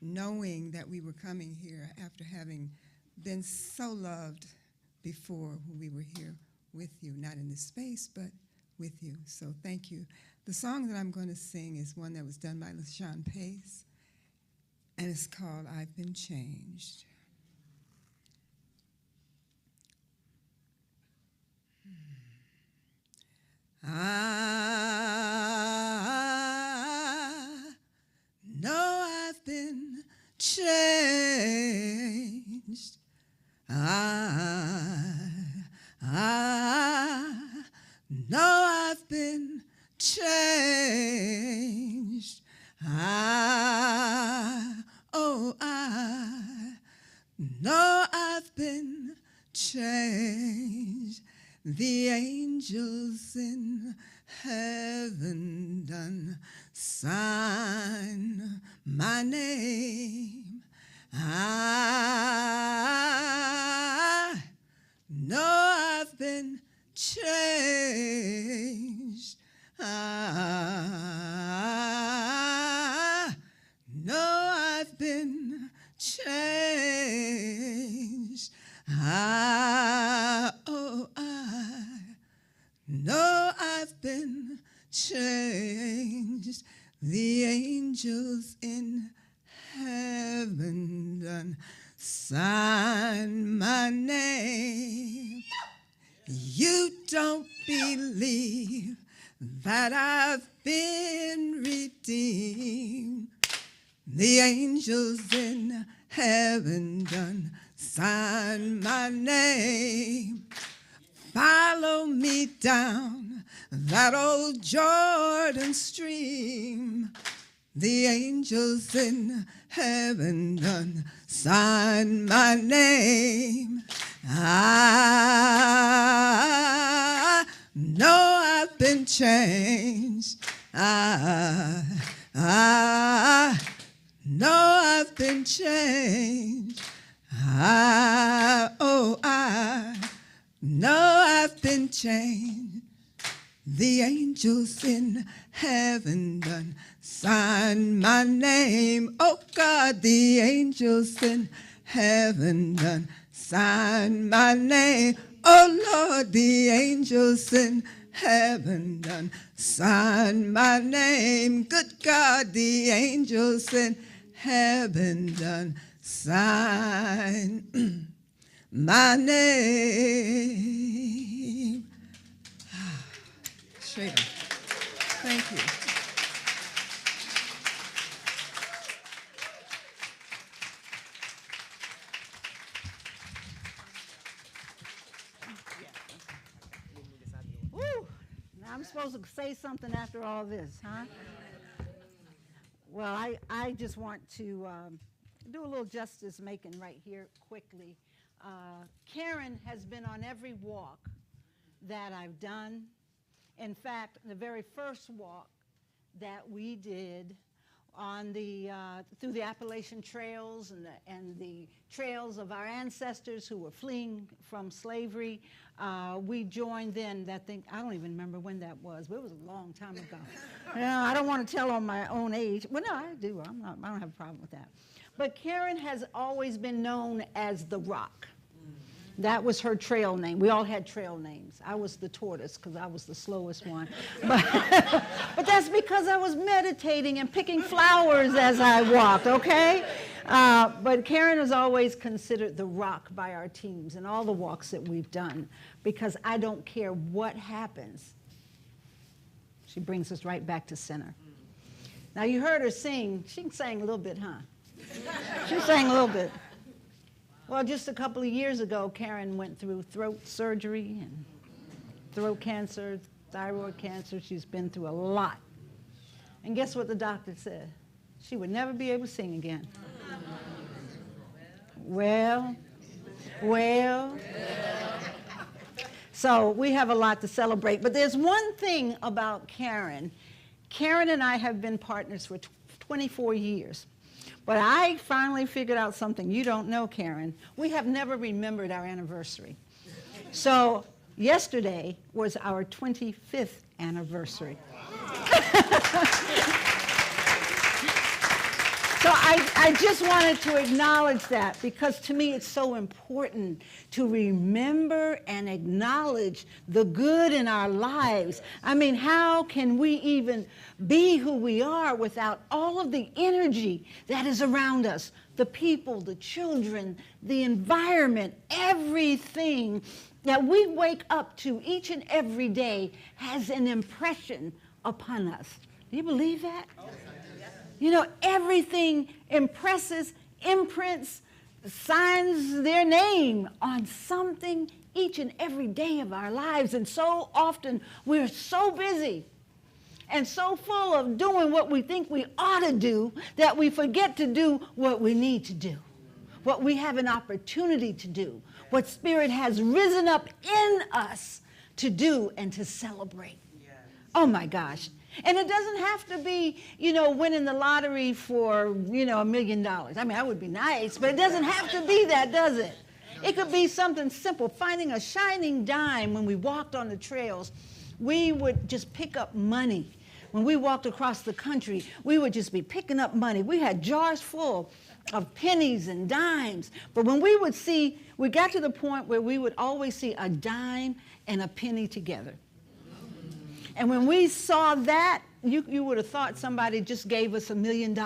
knowing that we were coming here after having been so loved before when we were here with you, not in this space, but with you. So thank you. The song that I'm going to sing is one that was done by LaShawn Pace, and it's called I've Been Changed. I know I've been changed. I know I've been changed. I know I've been changed. The angels in heaven done sign my name. I know I've been changed. I know I've been changed. I know I've been changed. The angels in heaven done sign my name. You don't believe that I've been redeemed. The angels in heaven done sign my name. Follow me down that old Jordan stream. The angels in heaven done sign my name. I know I've been changed. I know I've been changed. I know I've been changed. The angels in heaven done signed my name. Oh God, the angels in heaven done signed my name. Oh Lord, the angels in heaven done signed my name. Good God, the angels in heaven done signed my name. Shayla, thank you. Woo! Now I'm supposed to say something after all this, huh? Well, I just want to do a little justice making right here quickly. Karen has been on every walk that I've done. In fact, the very first walk that we did on the through the Appalachian trails and the trails of our ancestors who were fleeing from slavery, we joined then that thing. I don't even remember when that was, but it was a long time ago. I don't want to tell on my own age. Well, no, I do. I don't have a problem with that. But Karen has always been known as the Rock. That was her trail name. We all had trail names. I was the tortoise because I was the slowest one. But that's because I was meditating and picking flowers as I walked, okay? But Karen is always considered the rock by our teams and all the walks that we've done because I don't care what happens. She brings us right back to center. Now, you heard her sing. She sang a little bit, huh? She sang a little bit. Well, just a couple of years ago, Karen went through throat surgery and throat cancer, thyroid cancer. She's been through a lot. And guess what the doctor said? She would never be able to sing again. Well. So we have a lot to celebrate. But there's one thing about Karen. Karen and I have been partners for 24 years. But I finally figured out something you don't know, Karen. We have never remembered our anniversary. So yesterday was our 25th anniversary. So I just wanted to acknowledge that because to me it's so important to remember and acknowledge the good in our lives. I mean, how can we even be who we are without all of the energy that is around us? The people, the children, the environment, everything that we wake up to each and every day has an impression upon us. Do you believe that? You know, everything impresses, imprints, signs their name on something each and every day of our lives. And so often we're so busy and so full of doing what we think we ought to do that we forget to do what we need to do, what we have an opportunity to do, what Spirit has risen up in us to do and to celebrate. Oh my gosh. And it doesn't have to be, you know, winning the lottery for, you know, $1 million. I mean, that would be nice, but it doesn't have to be that, does it? It could be something simple, finding a shining dime when we walked on the trails. We would just pick up money. When we walked across the country, we would just be picking up money. We had jars full of pennies and dimes. But when we would see, we got to the point where we would always see a dime and a penny together. And when we saw that, you would have thought somebody just gave us $1 million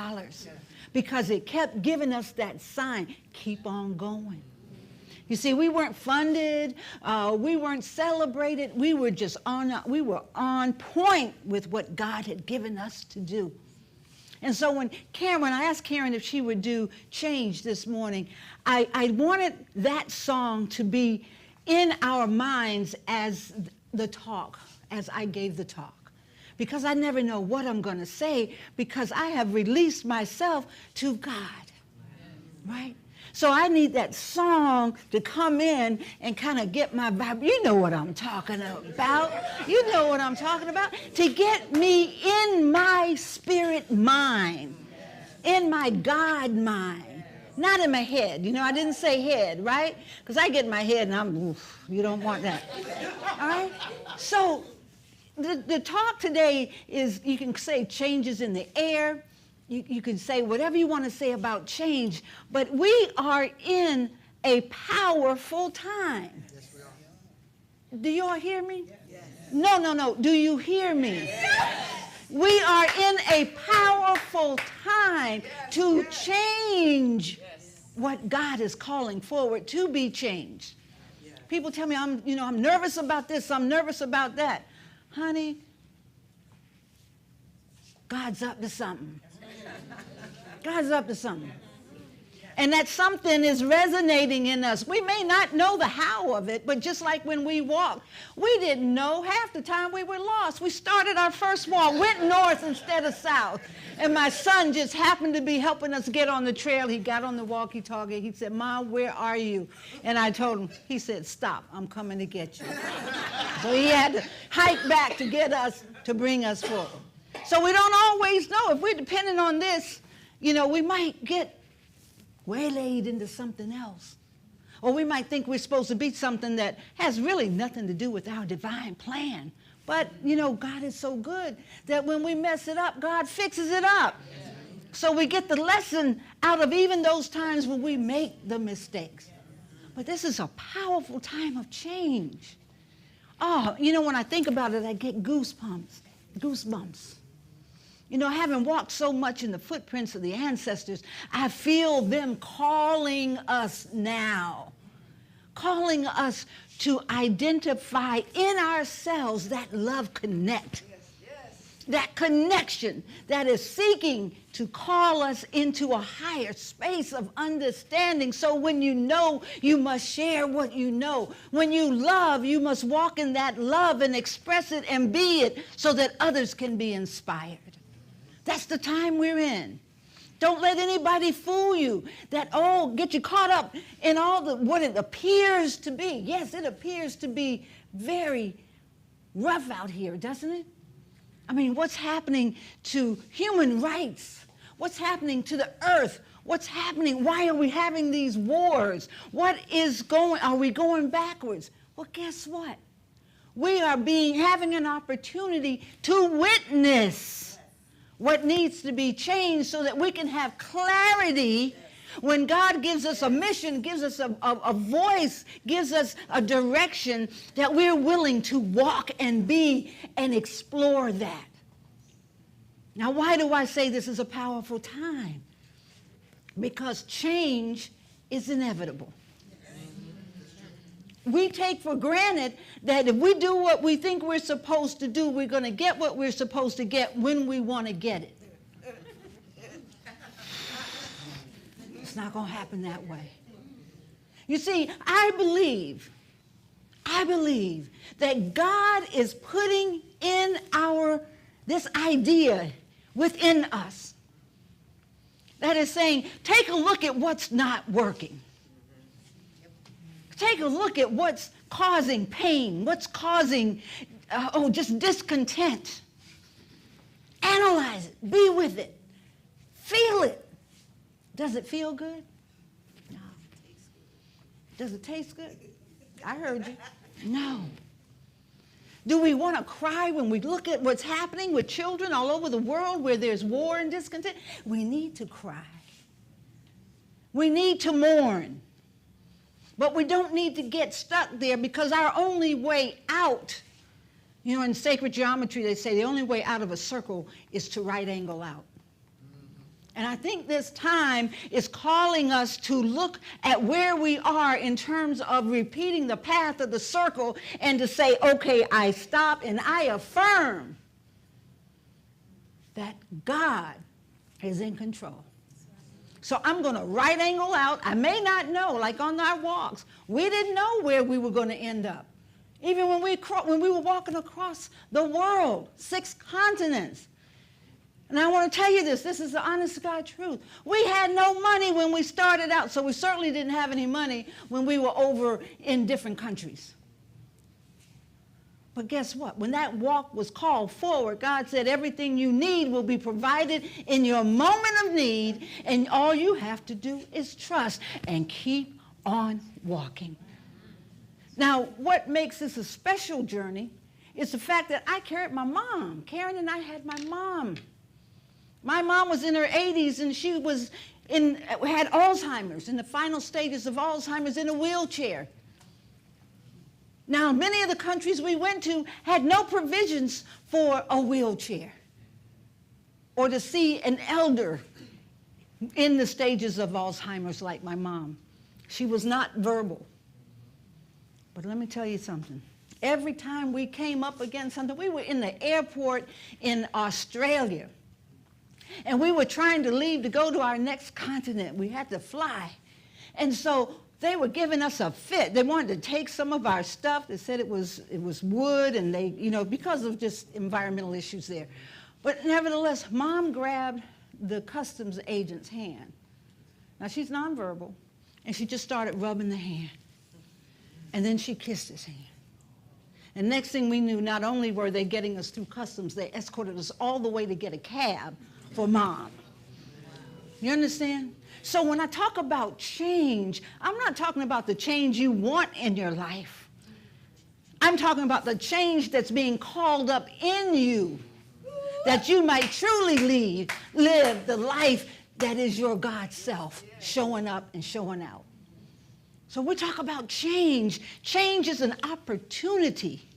because it kept giving us that sign, keep on going. You see, we weren't funded, we weren't celebrated, we were just we were on point with what God had given us to do. And so when I asked Karen if she would do Change this morning, I wanted that song to be in our minds as the talk, as I gave the talk. Because I never know what I'm going to say because I have released myself to God, right? So I need that song to come in and kind of get my vibe. You know what I'm talking about. You know what I'm talking about. To get me in my spirit mind, in my God mind, not in my head. You know, I didn't say head, right? Because I get in my head and oof, you don't want that. All right? So the talk today is, you can say changes in the air. You can say whatever you want to say about change, but we are in a powerful time. Yes, we are. Do you all hear me? Yes. No. Do you hear me? Yes. We are in a powerful time to change what God is calling forward to be changed. People tell me I'm nervous about this, I'm nervous about that. Honey, God's up to something. God's up to something. And that something is resonating in us. We may not know the how of it, but just like when we walked, we didn't know half the time we were lost. We started our first walk, went north instead of south. And my son just happened to be helping us get on the trail. He got on the walkie-talkie. He said, Mom, where are you? And I told him, he said, stop, I'm coming to get you. So he had to hike back to get us, to bring us forward. So we don't always know. If we're dependent on this, we might get waylaid into something else. Or we might think we're supposed to be something that has really nothing to do with our divine plan. But, God is so good that when we mess it up, God fixes it up. So we get the lesson out of even those times when we make the mistakes. But this is a powerful time of change. Oh, when I think about it, I get goosebumps. Having walked so much in the footprints of the ancestors, I feel them calling us now, calling us to identify in ourselves that love connect, that connection that is seeking to call us into a higher space of understanding. So when you know, you must share what you know. When you love, you must walk in that love and express it and be it so that others can be inspired. That's the time we're in. Don't let anybody fool you that, get you caught up in what it appears to be. Yes, it appears to be very rough out here, doesn't it? I mean, what's happening to human rights? What's happening to the earth? What's happening? Why are we having these wars? Are we going backwards? Well, guess what? We are having an opportunity to witness what needs to be changed so that we can have clarity when God gives us a mission, gives us a voice, gives us a direction, that we're willing to walk and be and explore that. Now, why do I say this is a powerful time? Because change is inevitable. We take for granted that if we do what we think we're supposed to do, we're going to get what we're supposed to get when we want to get it. It's not going to happen that way. You see, I believe that God is putting in this idea within us that is saying, take a look at what's not working. Take a look at what's causing pain, what's causing, just discontent. Analyze it, be with it, feel it. Does it feel good? No. Does it taste good? I heard you. No. Do we want to cry when we look at what's happening with children all over the world where there's war and discontent? We need to cry. We need to mourn. But we don't need to get stuck there, because our only way out, in sacred geometry they say the only way out of a circle is to right angle out. And I think this time is calling us to look at where we are in terms of repeating the path of the circle and to say, okay, I stop and I affirm that God is in control. So I'm going to right angle out. I may not know, like on our walks, we didn't know where we were going to end up. Even when we were walking across the world, 6 continents. And I want to tell you this is the honest to God truth. We had no money when we started out, so we certainly didn't have any money when we were over in different countries. But guess what? When that walk was called forward, God said everything you need will be provided in your moment of need, and all you have to do is trust and keep on walking. Now, what makes this a special journey is the fact that I carried my mom. Karen and I had my mom. My mom was in her 80s, and she had Alzheimer's, in the final stages of Alzheimer's, in a wheelchair. Now, many of the countries we went to had no provisions for a wheelchair or to see an elder in the stages of Alzheimer's like my mom. She was not verbal. But let me tell you something. Every time we came up against something, we were in the airport in Australia, and we were trying to leave to go to our next continent. We had to fly. And so they were giving us a fit. They wanted to take some of our stuff. They said it was wood, and they, because of just environmental issues there. But nevertheless, Mom grabbed the customs agent's hand. Now, she's nonverbal, and she just started rubbing the hand. And then she kissed his hand. And next thing we knew, not only were they getting us through customs, they escorted us all the way to get a cab for Mom. You understand? So when I talk about change, I'm not talking about the change you want in your life. I'm talking about the change that's being called up in you, that you might truly live the life that is your God self, showing up and showing out. So we talk about change. Change is an opportunity.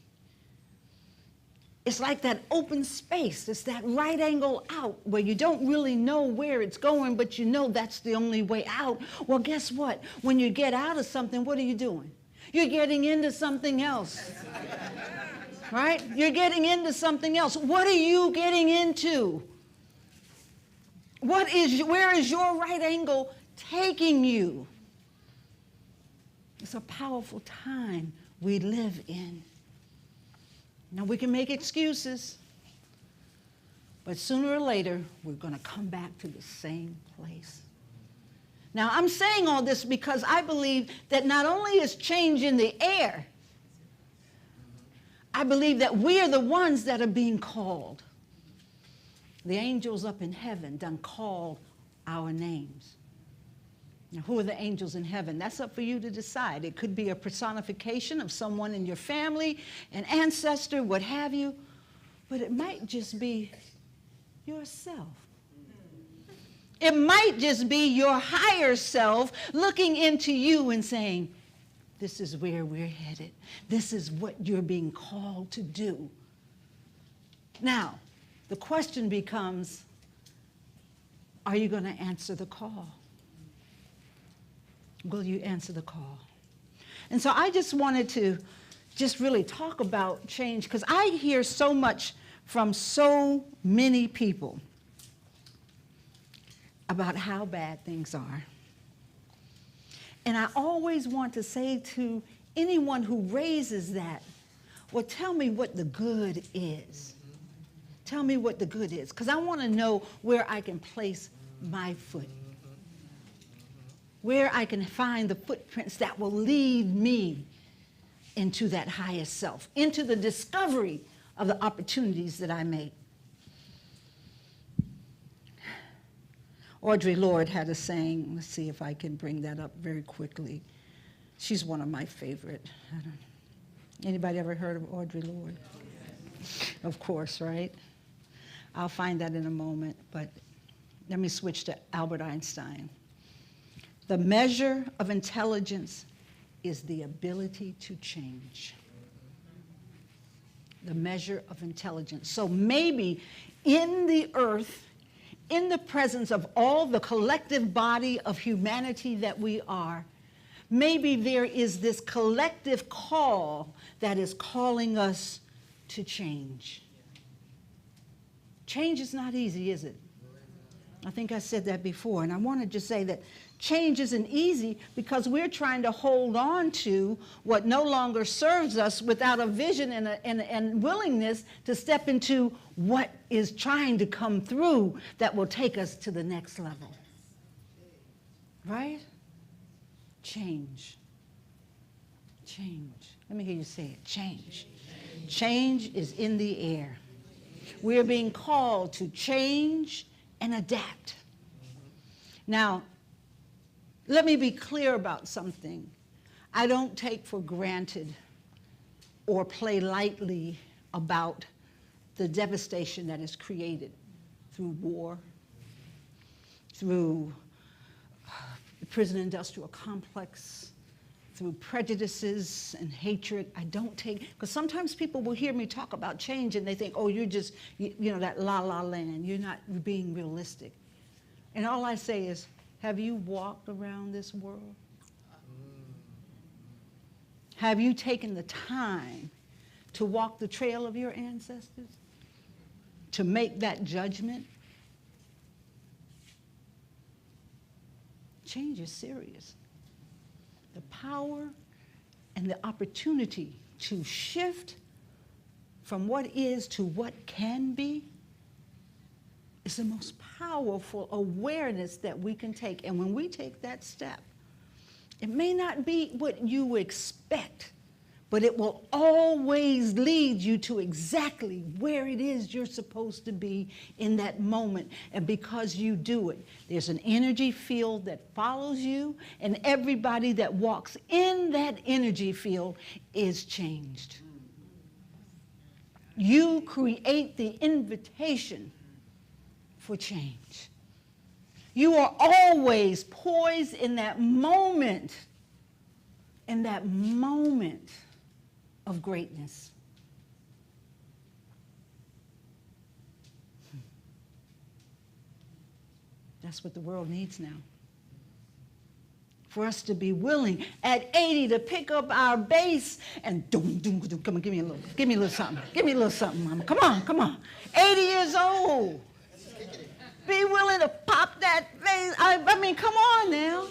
It's like that open space. It's that right angle out where you don't really know where it's going, but you know that's the only way out. Well, guess what? When you get out of something, what are you doing? You're getting into something else. Right? You're getting into something else. What are you getting into? Where is your right angle taking you? It's a powerful time we live in. Now, we can make excuses, but sooner or later, we're going to come back to the same place. Now, I'm saying all this because I believe that not only is change in the air, I believe that we are the ones that are being called. The angels up in heaven done called our names. Now, who are the angels in heaven? That's up for you to decide. It could be a personification of someone in your family, an ancestor, what have you, but it might just be yourself. It might just be your higher self looking into you and saying, this is where we're headed. This is what you're being called to do. Now, the question becomes, are you going to answer the call? Will you answer the call? And so I just wanted to just really talk about change, because I hear so much from so many people about how bad things are. And I always want to say to anyone who raises that, well, tell me what the good is. Tell me what the good is, because I want to know where I can place my foot, where I can find the footprints that will lead me into that highest self, into the discovery of the opportunities that I make. Audre Lorde had a saying. Let's see if I can bring that up very quickly. She's one of my favorite. Anybody ever heard of Audre Lorde? Of course, right? I'll find that in a moment, but let me switch to Albert Einstein. The measure of intelligence is the ability to change. The measure of intelligence. So maybe in the earth, in the presence of all the collective body of humanity that we are, maybe there is this collective call that is calling us to change. Change is not easy, is it? I think I said that before, and I wanted to say that change isn't easy because we're trying to hold on to what no longer serves us without a vision and willingness to step into what is trying to come through that will take us to the next level. Right? Change. Change. Let me hear you say it. Change. Change is in the air. We are being called to change and adapt. Now, let me be clear about something. I don't take for granted or play lightly about the devastation that is created through war, through the prison industrial complex, through prejudices and hatred. I don't take, because sometimes people will hear me talk about change and they think, oh, you're just, you know, that la-la land. You're not being realistic. And all I say is, have you walked around this world? Have you taken the time to walk the trail of your ancestors? To make that judgment? Change is serious. The power and the opportunity to shift from what is to what can be is the most powerful awareness that we can take. And when we take that step, it may not be what you expect, but it will always lead you to exactly where it is you're supposed to be in that moment. And because you do it, there's an energy field that follows you, and everybody that walks in that energy field is changed. You create the invitation for change. You are always poised in that moment of greatness. That's what the world needs now. For us to be willing at 80 to pick up our bass and doom, doom, doom. Come on, give me a little something. Give me a little something, mama. Come on. 80 years old. Be willing to pop that bass. I mean, come on now.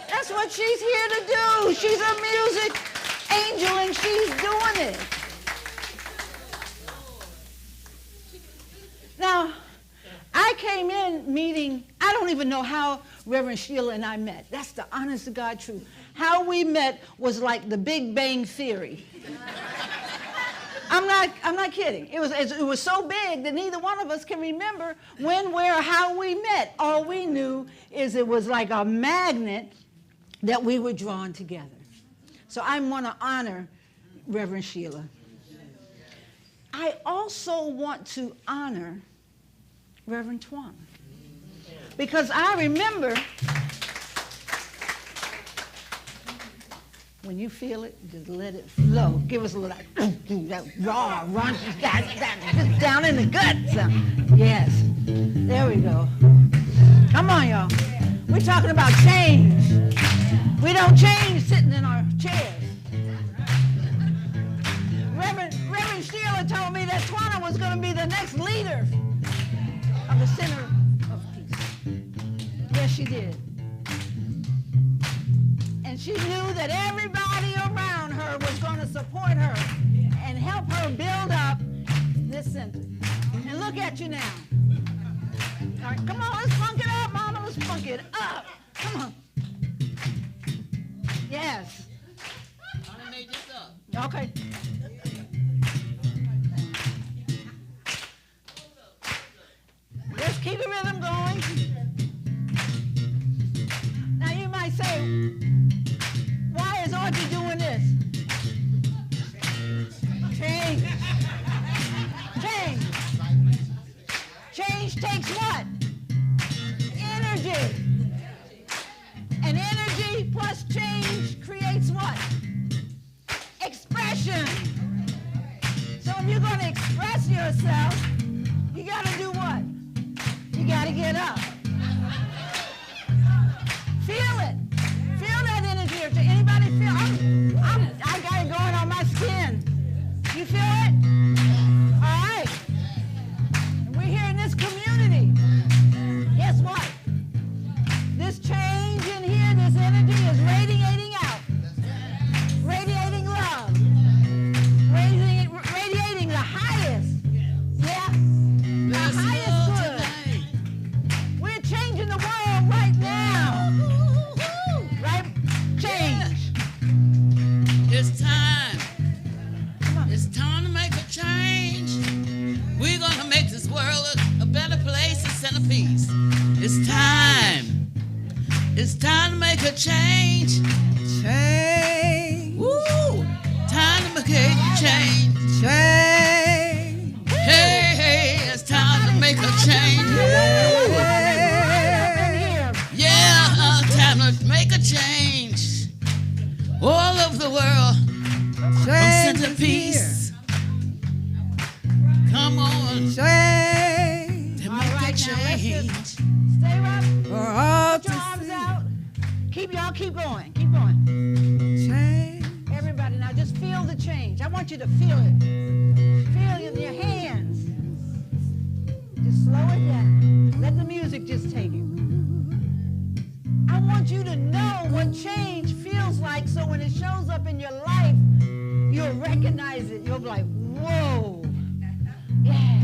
That's what she's here to do. She's a music angel and she's doing it. Now, I came in meeting, I don't even know how Reverend Sheila and I met. That's the honest to God truth. How we met was like the Big Bang Theory. I'm not kidding. It was so big that neither one of us can remember when, where, or how we met. All we knew is it was like a magnet that we were drawn together. So I want to honor Reverend Sheila. I also want to honor Reverend Twana. Because I remember when you feel it, just let it flow. Give us a little that raw, run, that down in the gut. Yes. There we go. Come on, y'all. We're talking about change. We don't change sitting in our chairs. Reverend Sheila told me that Twana was going to be the next leader of the Center of Peace. Yes, she did. And she knew that everybody around her was going to support her and help her build up this center. And look at you now. All right, come on, let's funk it up, Mama. Let's funk it up. Come on. Yes. I made this up. Okay. Let's keep the rhythm going. Now you might say, why is Audrey doing this? Change. Change. Change takes what? Energy. And energy plus change creates what? Expression. So if you're going to express yourself, you got to do what? You got to get up. Feel it. Feel that energy. Or anybody feel? I got it going on my skin. You feel it? All right. And we're here in this community. centerpiece. It's time. It's time to make a change. Change. Woo! Time to make a change. Change. Hey, hey, it's time to make a change. Yeah, time to make a change. All over the world. From centerpiece. Come on. Change. To make a change. Stay right. For all Put your to arms see. out. Keep going. Keep going. Change. Everybody, now just feel the change. I want you to feel it. Feel it in your hands. Just slow it down. Let the music just take it. I want you to know what change feels like, so when it shows up in your life, you'll recognize it. You'll be like, whoa. Yeah.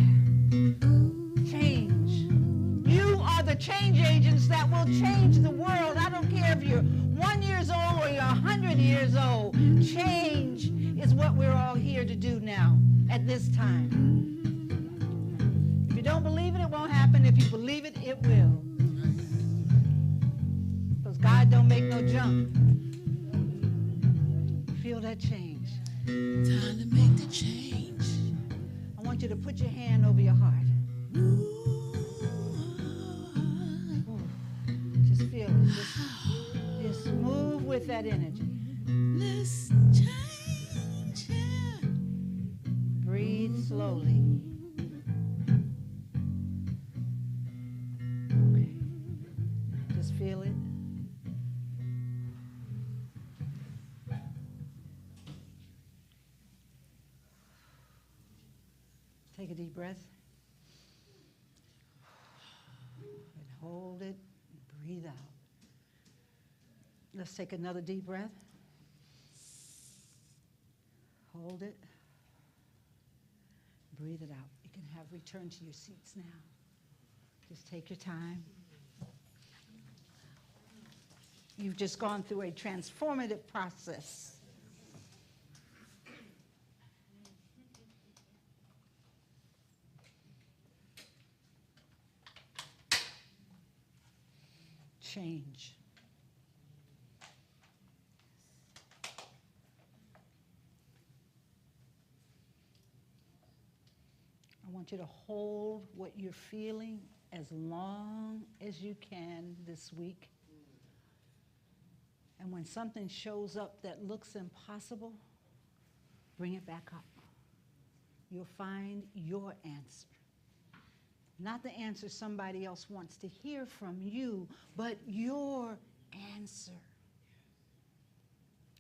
Change. You are the change agents that will change the world. I don't care if you're 1 year old or you're 100 years old. Change is what we're all here to do now at this time. If you don't believe it, it won't happen. If you believe it, it will. Because God don't make no junk. Feel that change. Time to make the change. I want you to put your hand over your heart. Just feel it. Just move with that energy. Let's change. Yeah. Breathe slowly. Okay. Just feel it. Take a deep breath. And hold it. And breathe out. Let's take another deep breath. Hold it. Breathe it out. You can have return to your seats now. Just take your time. You've just gone through a transformative process. Change. I want you to hold what you're feeling as long as you can this week. And when something shows up that looks impossible, bring it back up. You'll find your answer. Not the answer somebody else wants to hear from you, but your answer.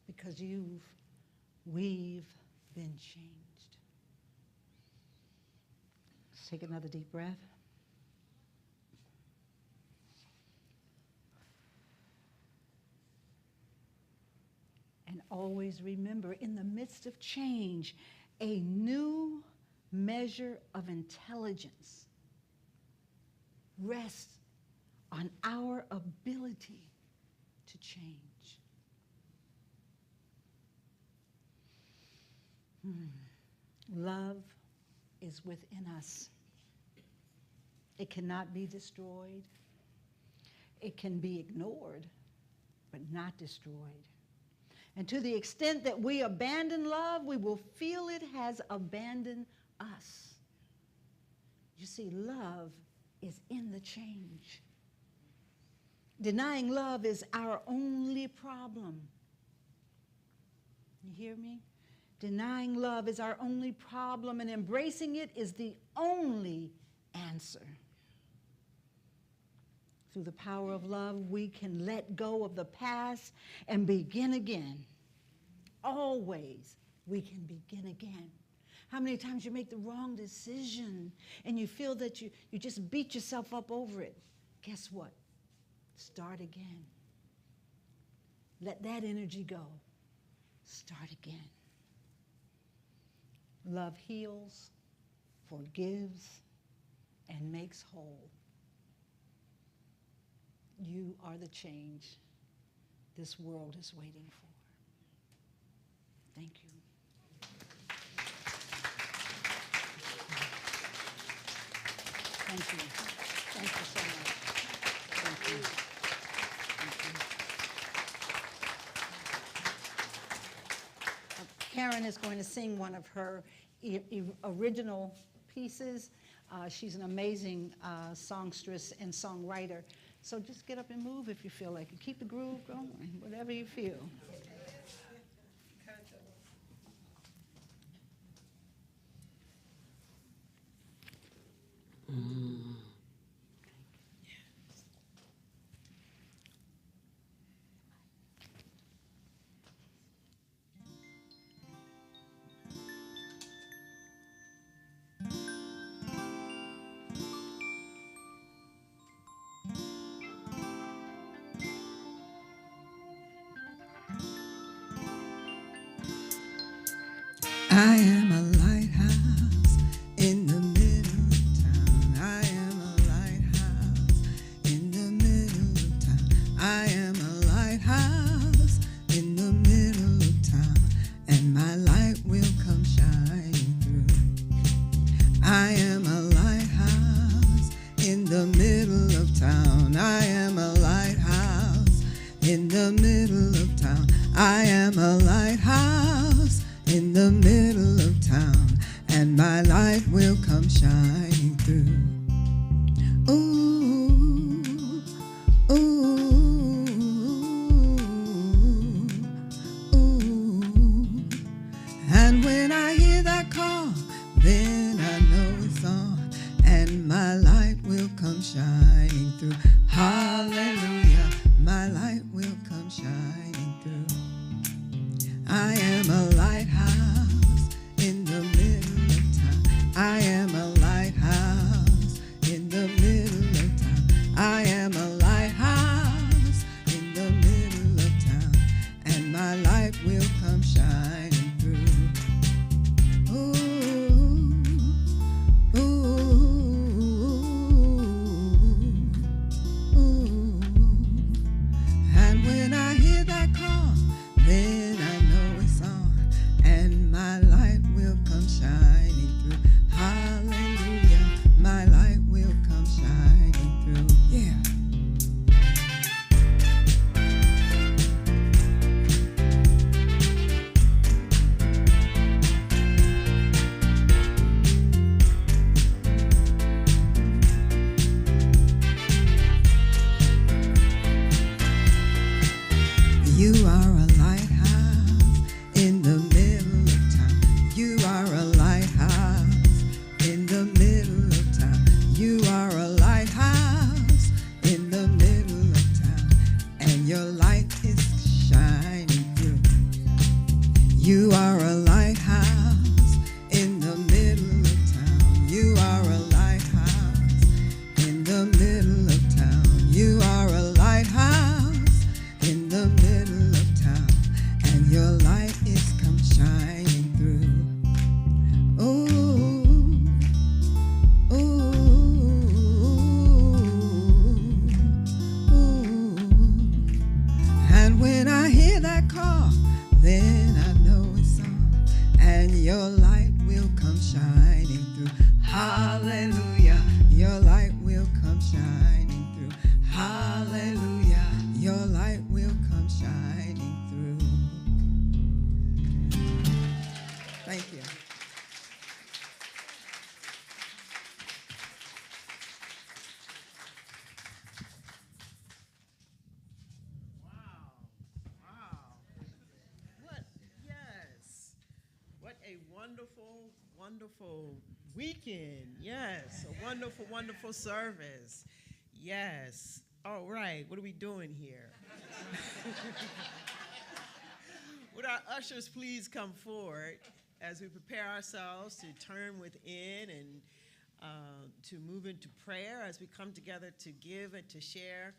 Because we've been changed. Let's take another deep breath. And always remember, in the midst of change, a new measure of intelligence rests on our ability to change. Love is within us. It cannot be destroyed. It can be ignored, but not destroyed. And to the extent that we abandon love, we will feel it has abandoned us. You see, love is in the change. Denying love is our only problem. You hear me? Denying love is our only problem, and embracing it is the only answer. Through the power of love, we can let go of the past and begin again. Always, we can begin again. How many times you make the wrong decision and you feel that you just beat yourself up over it? Guess what? Start again. Let that energy go. Start again. Love heals, forgives, and makes whole. You are the change this world is waiting for. Thank you. Thank you. Thank you so much. Thank you. Karen is going to sing one of her original pieces. She's an amazing songstress and songwriter. So just get up and move if you feel like it. Keep the groove going, whatever you feel. I am a lighthouse in the middle of town. I am a lighthouse in the middle of town. I am a lighthouse in the middle of town, and my light will come shining through. I am a lighthouse in the middle of town. I am a lighthouse in the middle of town. I am a lighthouse in the middle of town, and my light will come shining through. Ooh, ooh, ooh. And when I hear that call, then I know it's on, and my light will come shining through. Hallelujah, my light will come shining through. I am a lighthouse in the middle of town. I am a lighthouse in the middle of town. I am a lighthouse in the middle of town, and my light will come shining through. Ooh, ooh, ooh. And when I hear that call, then I know it's on, and my light will come shining through. Hallelujah, my light will come shining through. Yeah. You are a lighthouse in the middle of town. You are a lighthouse in the middle of town. You are a lighthouse in the middle of town, and your light is shining through. You are a lighthouse in the middle of town. You are a lighthouse in the middle of town. You are a lighthouse in the middle of town, and your light is come shining through. Ooh, ooh, ooh. And when I hear that call, then I know it's on, and your light will come shining through. Hallelujah, your light will come shining through. Hallelujah, your light will come shining through. Thank you. What? Yes. What a wonderful, wonderful weekend. Yes. A wonderful, wonderful service. Yes. All right. What are we doing here? Would our ushers please come forward as we prepare ourselves to turn within and to move into prayer as we come together to give and to share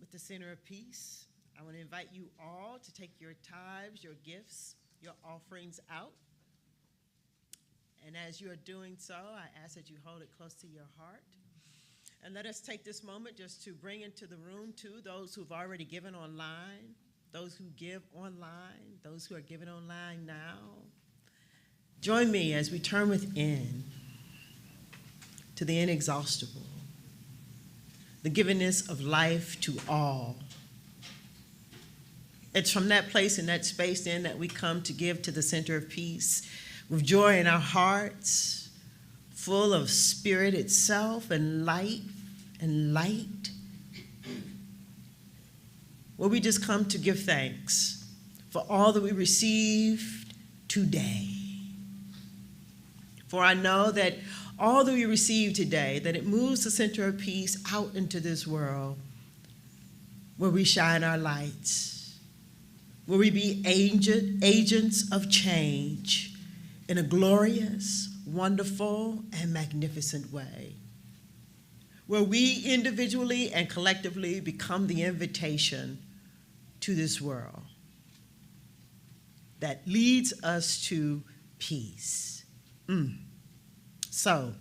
with the Center of Peace. I want to invite you all to take your tithes, your gifts, your offerings out. And as you are doing so, I ask that you hold it close to your heart. And let us take this moment just to bring into the room, too, those who've already given online, those who give online, those who are giving online now. Join me as we turn within to the inexhaustible, the givingness of life to all. It's from that place and that space then that we come to give to the center of peace with joy in our hearts, full of spirit itself and light, where we just come to give thanks for all that we received today. For I know that all that we receive today, that it moves the center of peace out into this world where we shine our lights, where we be agents of change in a glorious, wonderful, and magnificent way, where we individually and collectively become the invitation to this world that leads us to peace. So,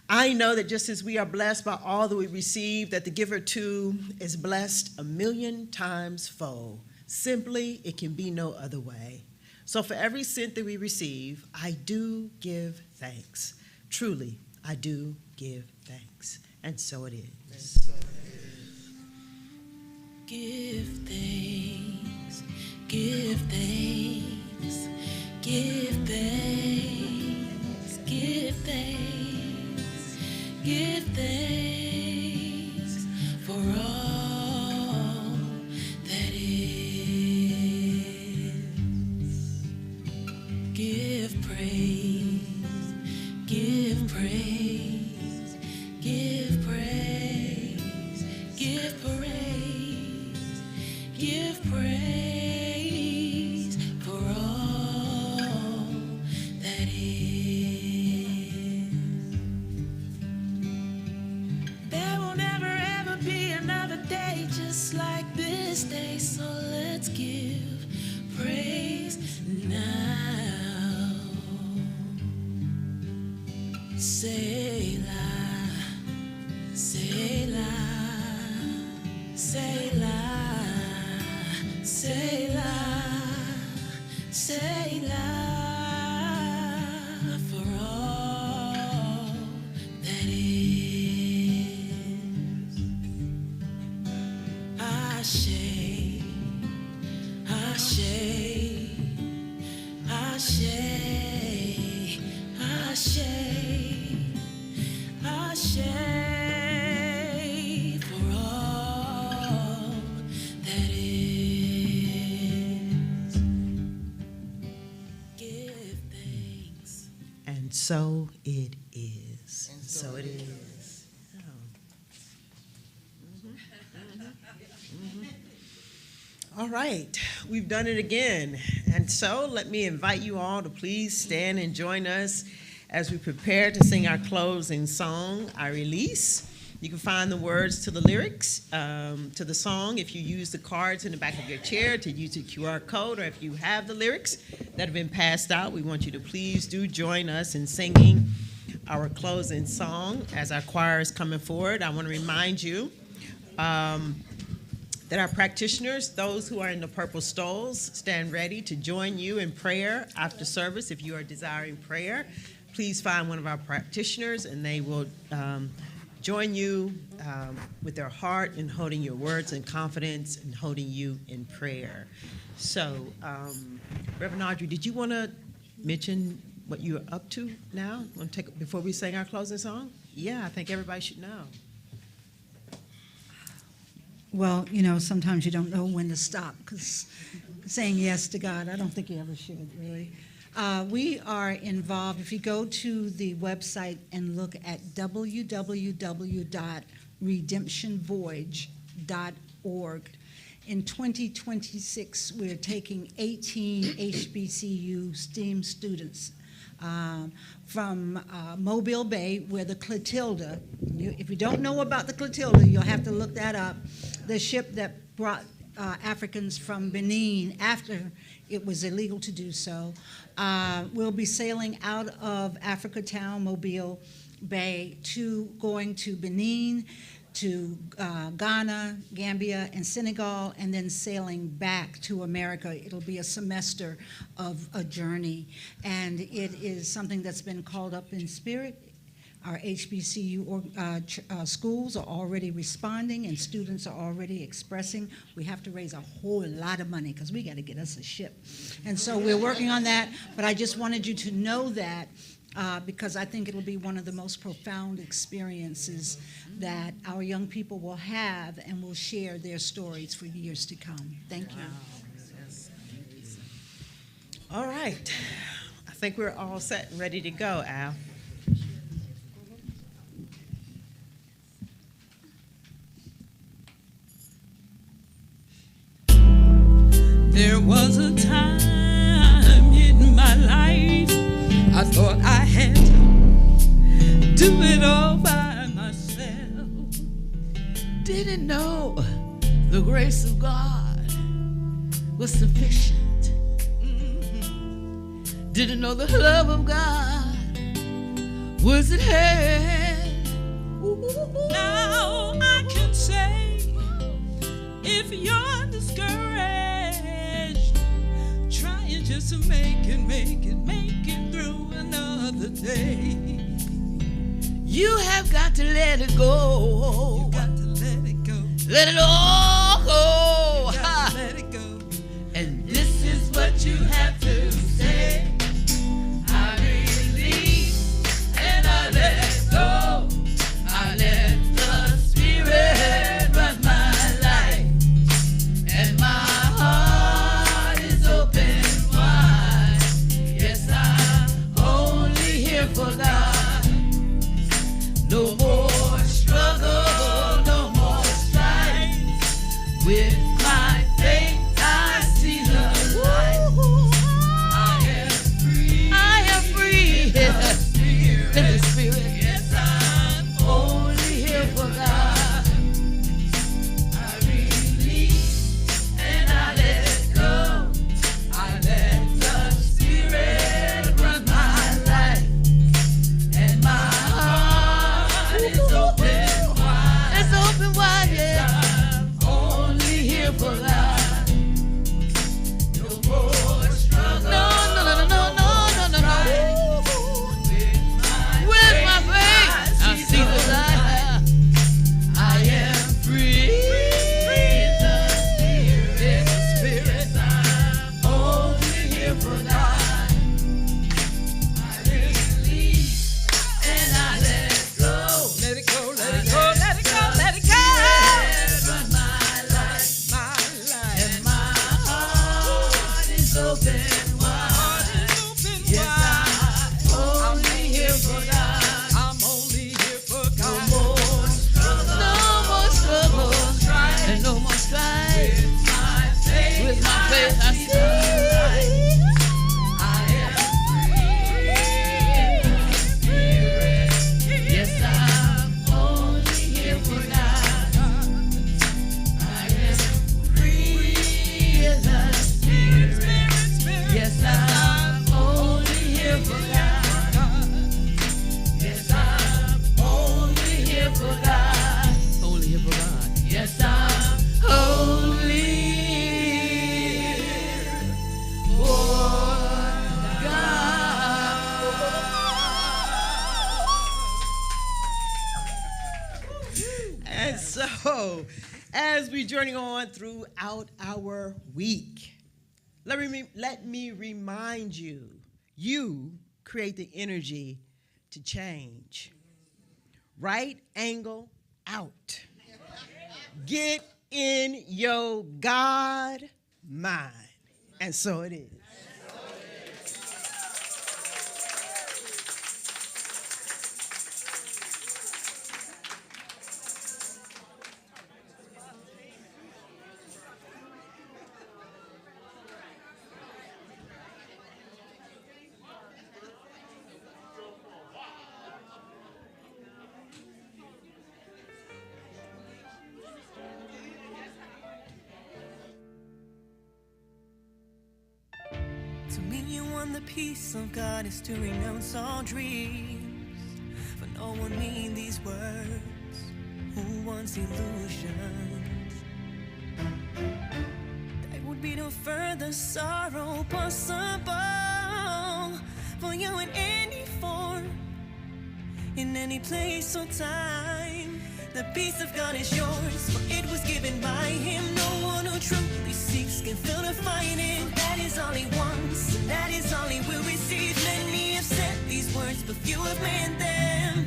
I know that just as we are blessed by all that we receive, that the giver too is blessed 1,000,000 times fold. Simply, it can be no other way. So for every cent that we receive, I do give thanks. Truly, I do give thanks. And so it is. Give thanks, give thanks, give thanks, give thanks, give thanks for all that is. Give praise, give praise, give praise, give praise, give praise for all that is. There will never ever be another day just like this day, so let's give praise now. Selah, Selah, Selah, Selah, Selah, for all that is. Ashe, Ashe, Ashe, Ashe, Ashe, for all that is. Give thanks. And so it is. And so it is. All right, we've done it again. And so let me invite you all to please stand and join us as we prepare to sing our closing song, I Release. You can find the words to the lyrics to the song if you use the cards in the back of your chair, to use the QR code, or if you have the lyrics that have been passed out. We want you to please do join us in singing our closing song as our choir is coming forward. I want to remind you that our practitioners, those who are in the purple stoles, stand ready to join you in prayer after service. If you are desiring prayer, please find one of our practitioners and they will join you with their heart in holding your words in confidence and holding you in prayer. So, Reverend Audrey, did you want to mention what you're up to now? Want to take before we sing our closing song? Yeah, I think everybody should know. Well, you know, sometimes you don't know when to stop, because saying yes to God, I don't think you ever should, really. We are involved, if you go to the website and look at www.redemptionvoyage.org, in 2026, we're taking 18 HBCU STEAM students from Mobile Bay, where the Clotilda, if you don't know about the Clotilda, you'll have to look that up, the ship that brought Africans from Benin after it was illegal to do so, will be sailing out of Africa Town, Mobile Bay, going to Benin, to Ghana, Gambia, and Senegal, and then sailing back to America. It'll be a semester of a journey, and it is something that's been called up in spirit Our HBCU schools are already responding and students are already expressing. We have to raise a whole lot of money because we got to get us a ship. And so we're working on that, but I just wanted you to know that because I think it'll be one of the most profound experiences that our young people will have and will share their stories for years to come. Thank you. All right. I think we're all set and ready to go, Al. There was a time in my life I thought I had to do it all by myself. Didn't know the grace of God was sufficient. Didn't know the love of God was at hand. Now I can say, if you're discouraged, trying just to make it through another day, you have got to let it go. You got to let it go. Let it all go. You got to let it go. And this is what you have to say. I release and I let go. I let the Spirit run my life, and my heart is open wide. Yes, I'm only here for God. No more struggle, no more strife. With my faith, I see the light. I am free. I am free. In the Spirit. Yes, I'm only here for God. I release and I let go. I let the Spirit run my life, and my heart is open wide. It's open wide, yeah. I'm only here for God. No more struggle. No. With my faith, I see the light. I am free. In the Spirit. I'm only here for God. I release and I let go. Let it go, let it go, let it go, let it go. Run my life, and my heart is open wide. Yes, I'm only here for God. I'm only here for God. No more struggle, and no more strife. With my faith, I see. I am free. Yes, I'm only here for God. I am free in the Spirit. Yes, I'm only here for God. Yes, I'm only here for God. Only here for God. Yes, I'm only here for God. And so, as we journey on throughout our week, let me remind you, you create the energy to change. Right angle out. Get in your God mind. And so it is. To me, you want the peace of God is to renounce all dreams. For no one mean these words. Who wants illusions? That would be no further sorrow possible for you in any form. in any place or time. The peace of God is yours, for it was given by him. No one who truly seeks can feel to find it. That is all he wants, and that is all he will receive. Many have said these words, but few have meant them.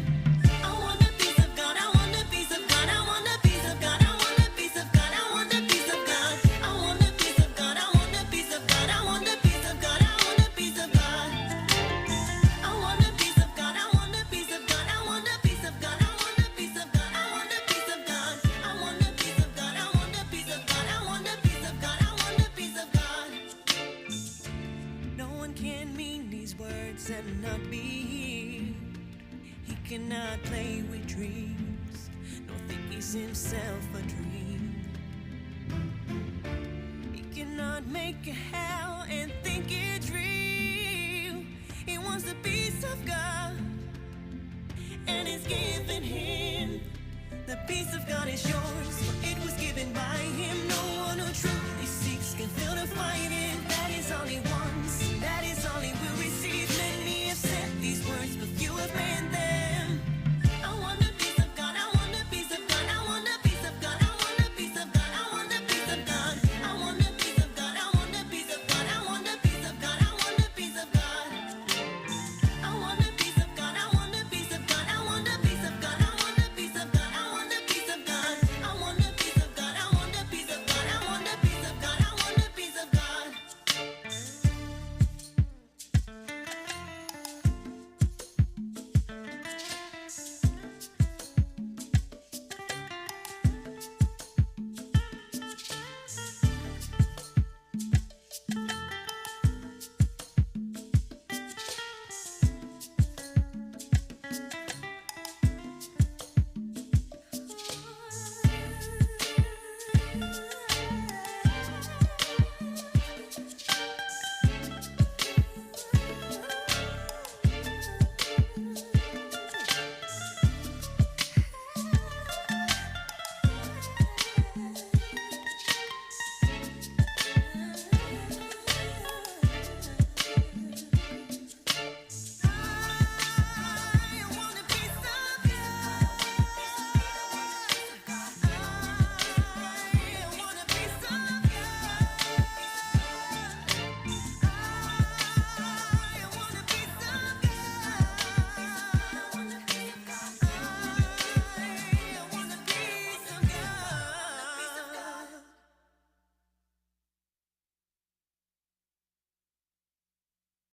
I want the peace of God, I want the peace of God, I want the peace of God, I want the peace of God, I want the peace of God, I want the peace of God, I want the peace of God, I want the peace of God, I want the peace of God. I want the peace of God, I want the peace of God, I want the peace of God, I want the peace of God, I want the peace of God, I want the peace of God, I want the peace of God, I want the peace of God, I want the peace of God. No one can mean these words and not be healed. He cannot play with dreams, nor think he's himself a dream. He cannot make a hell and think it's real. He wants the peace of God, and it's given him. The peace of God is yours, for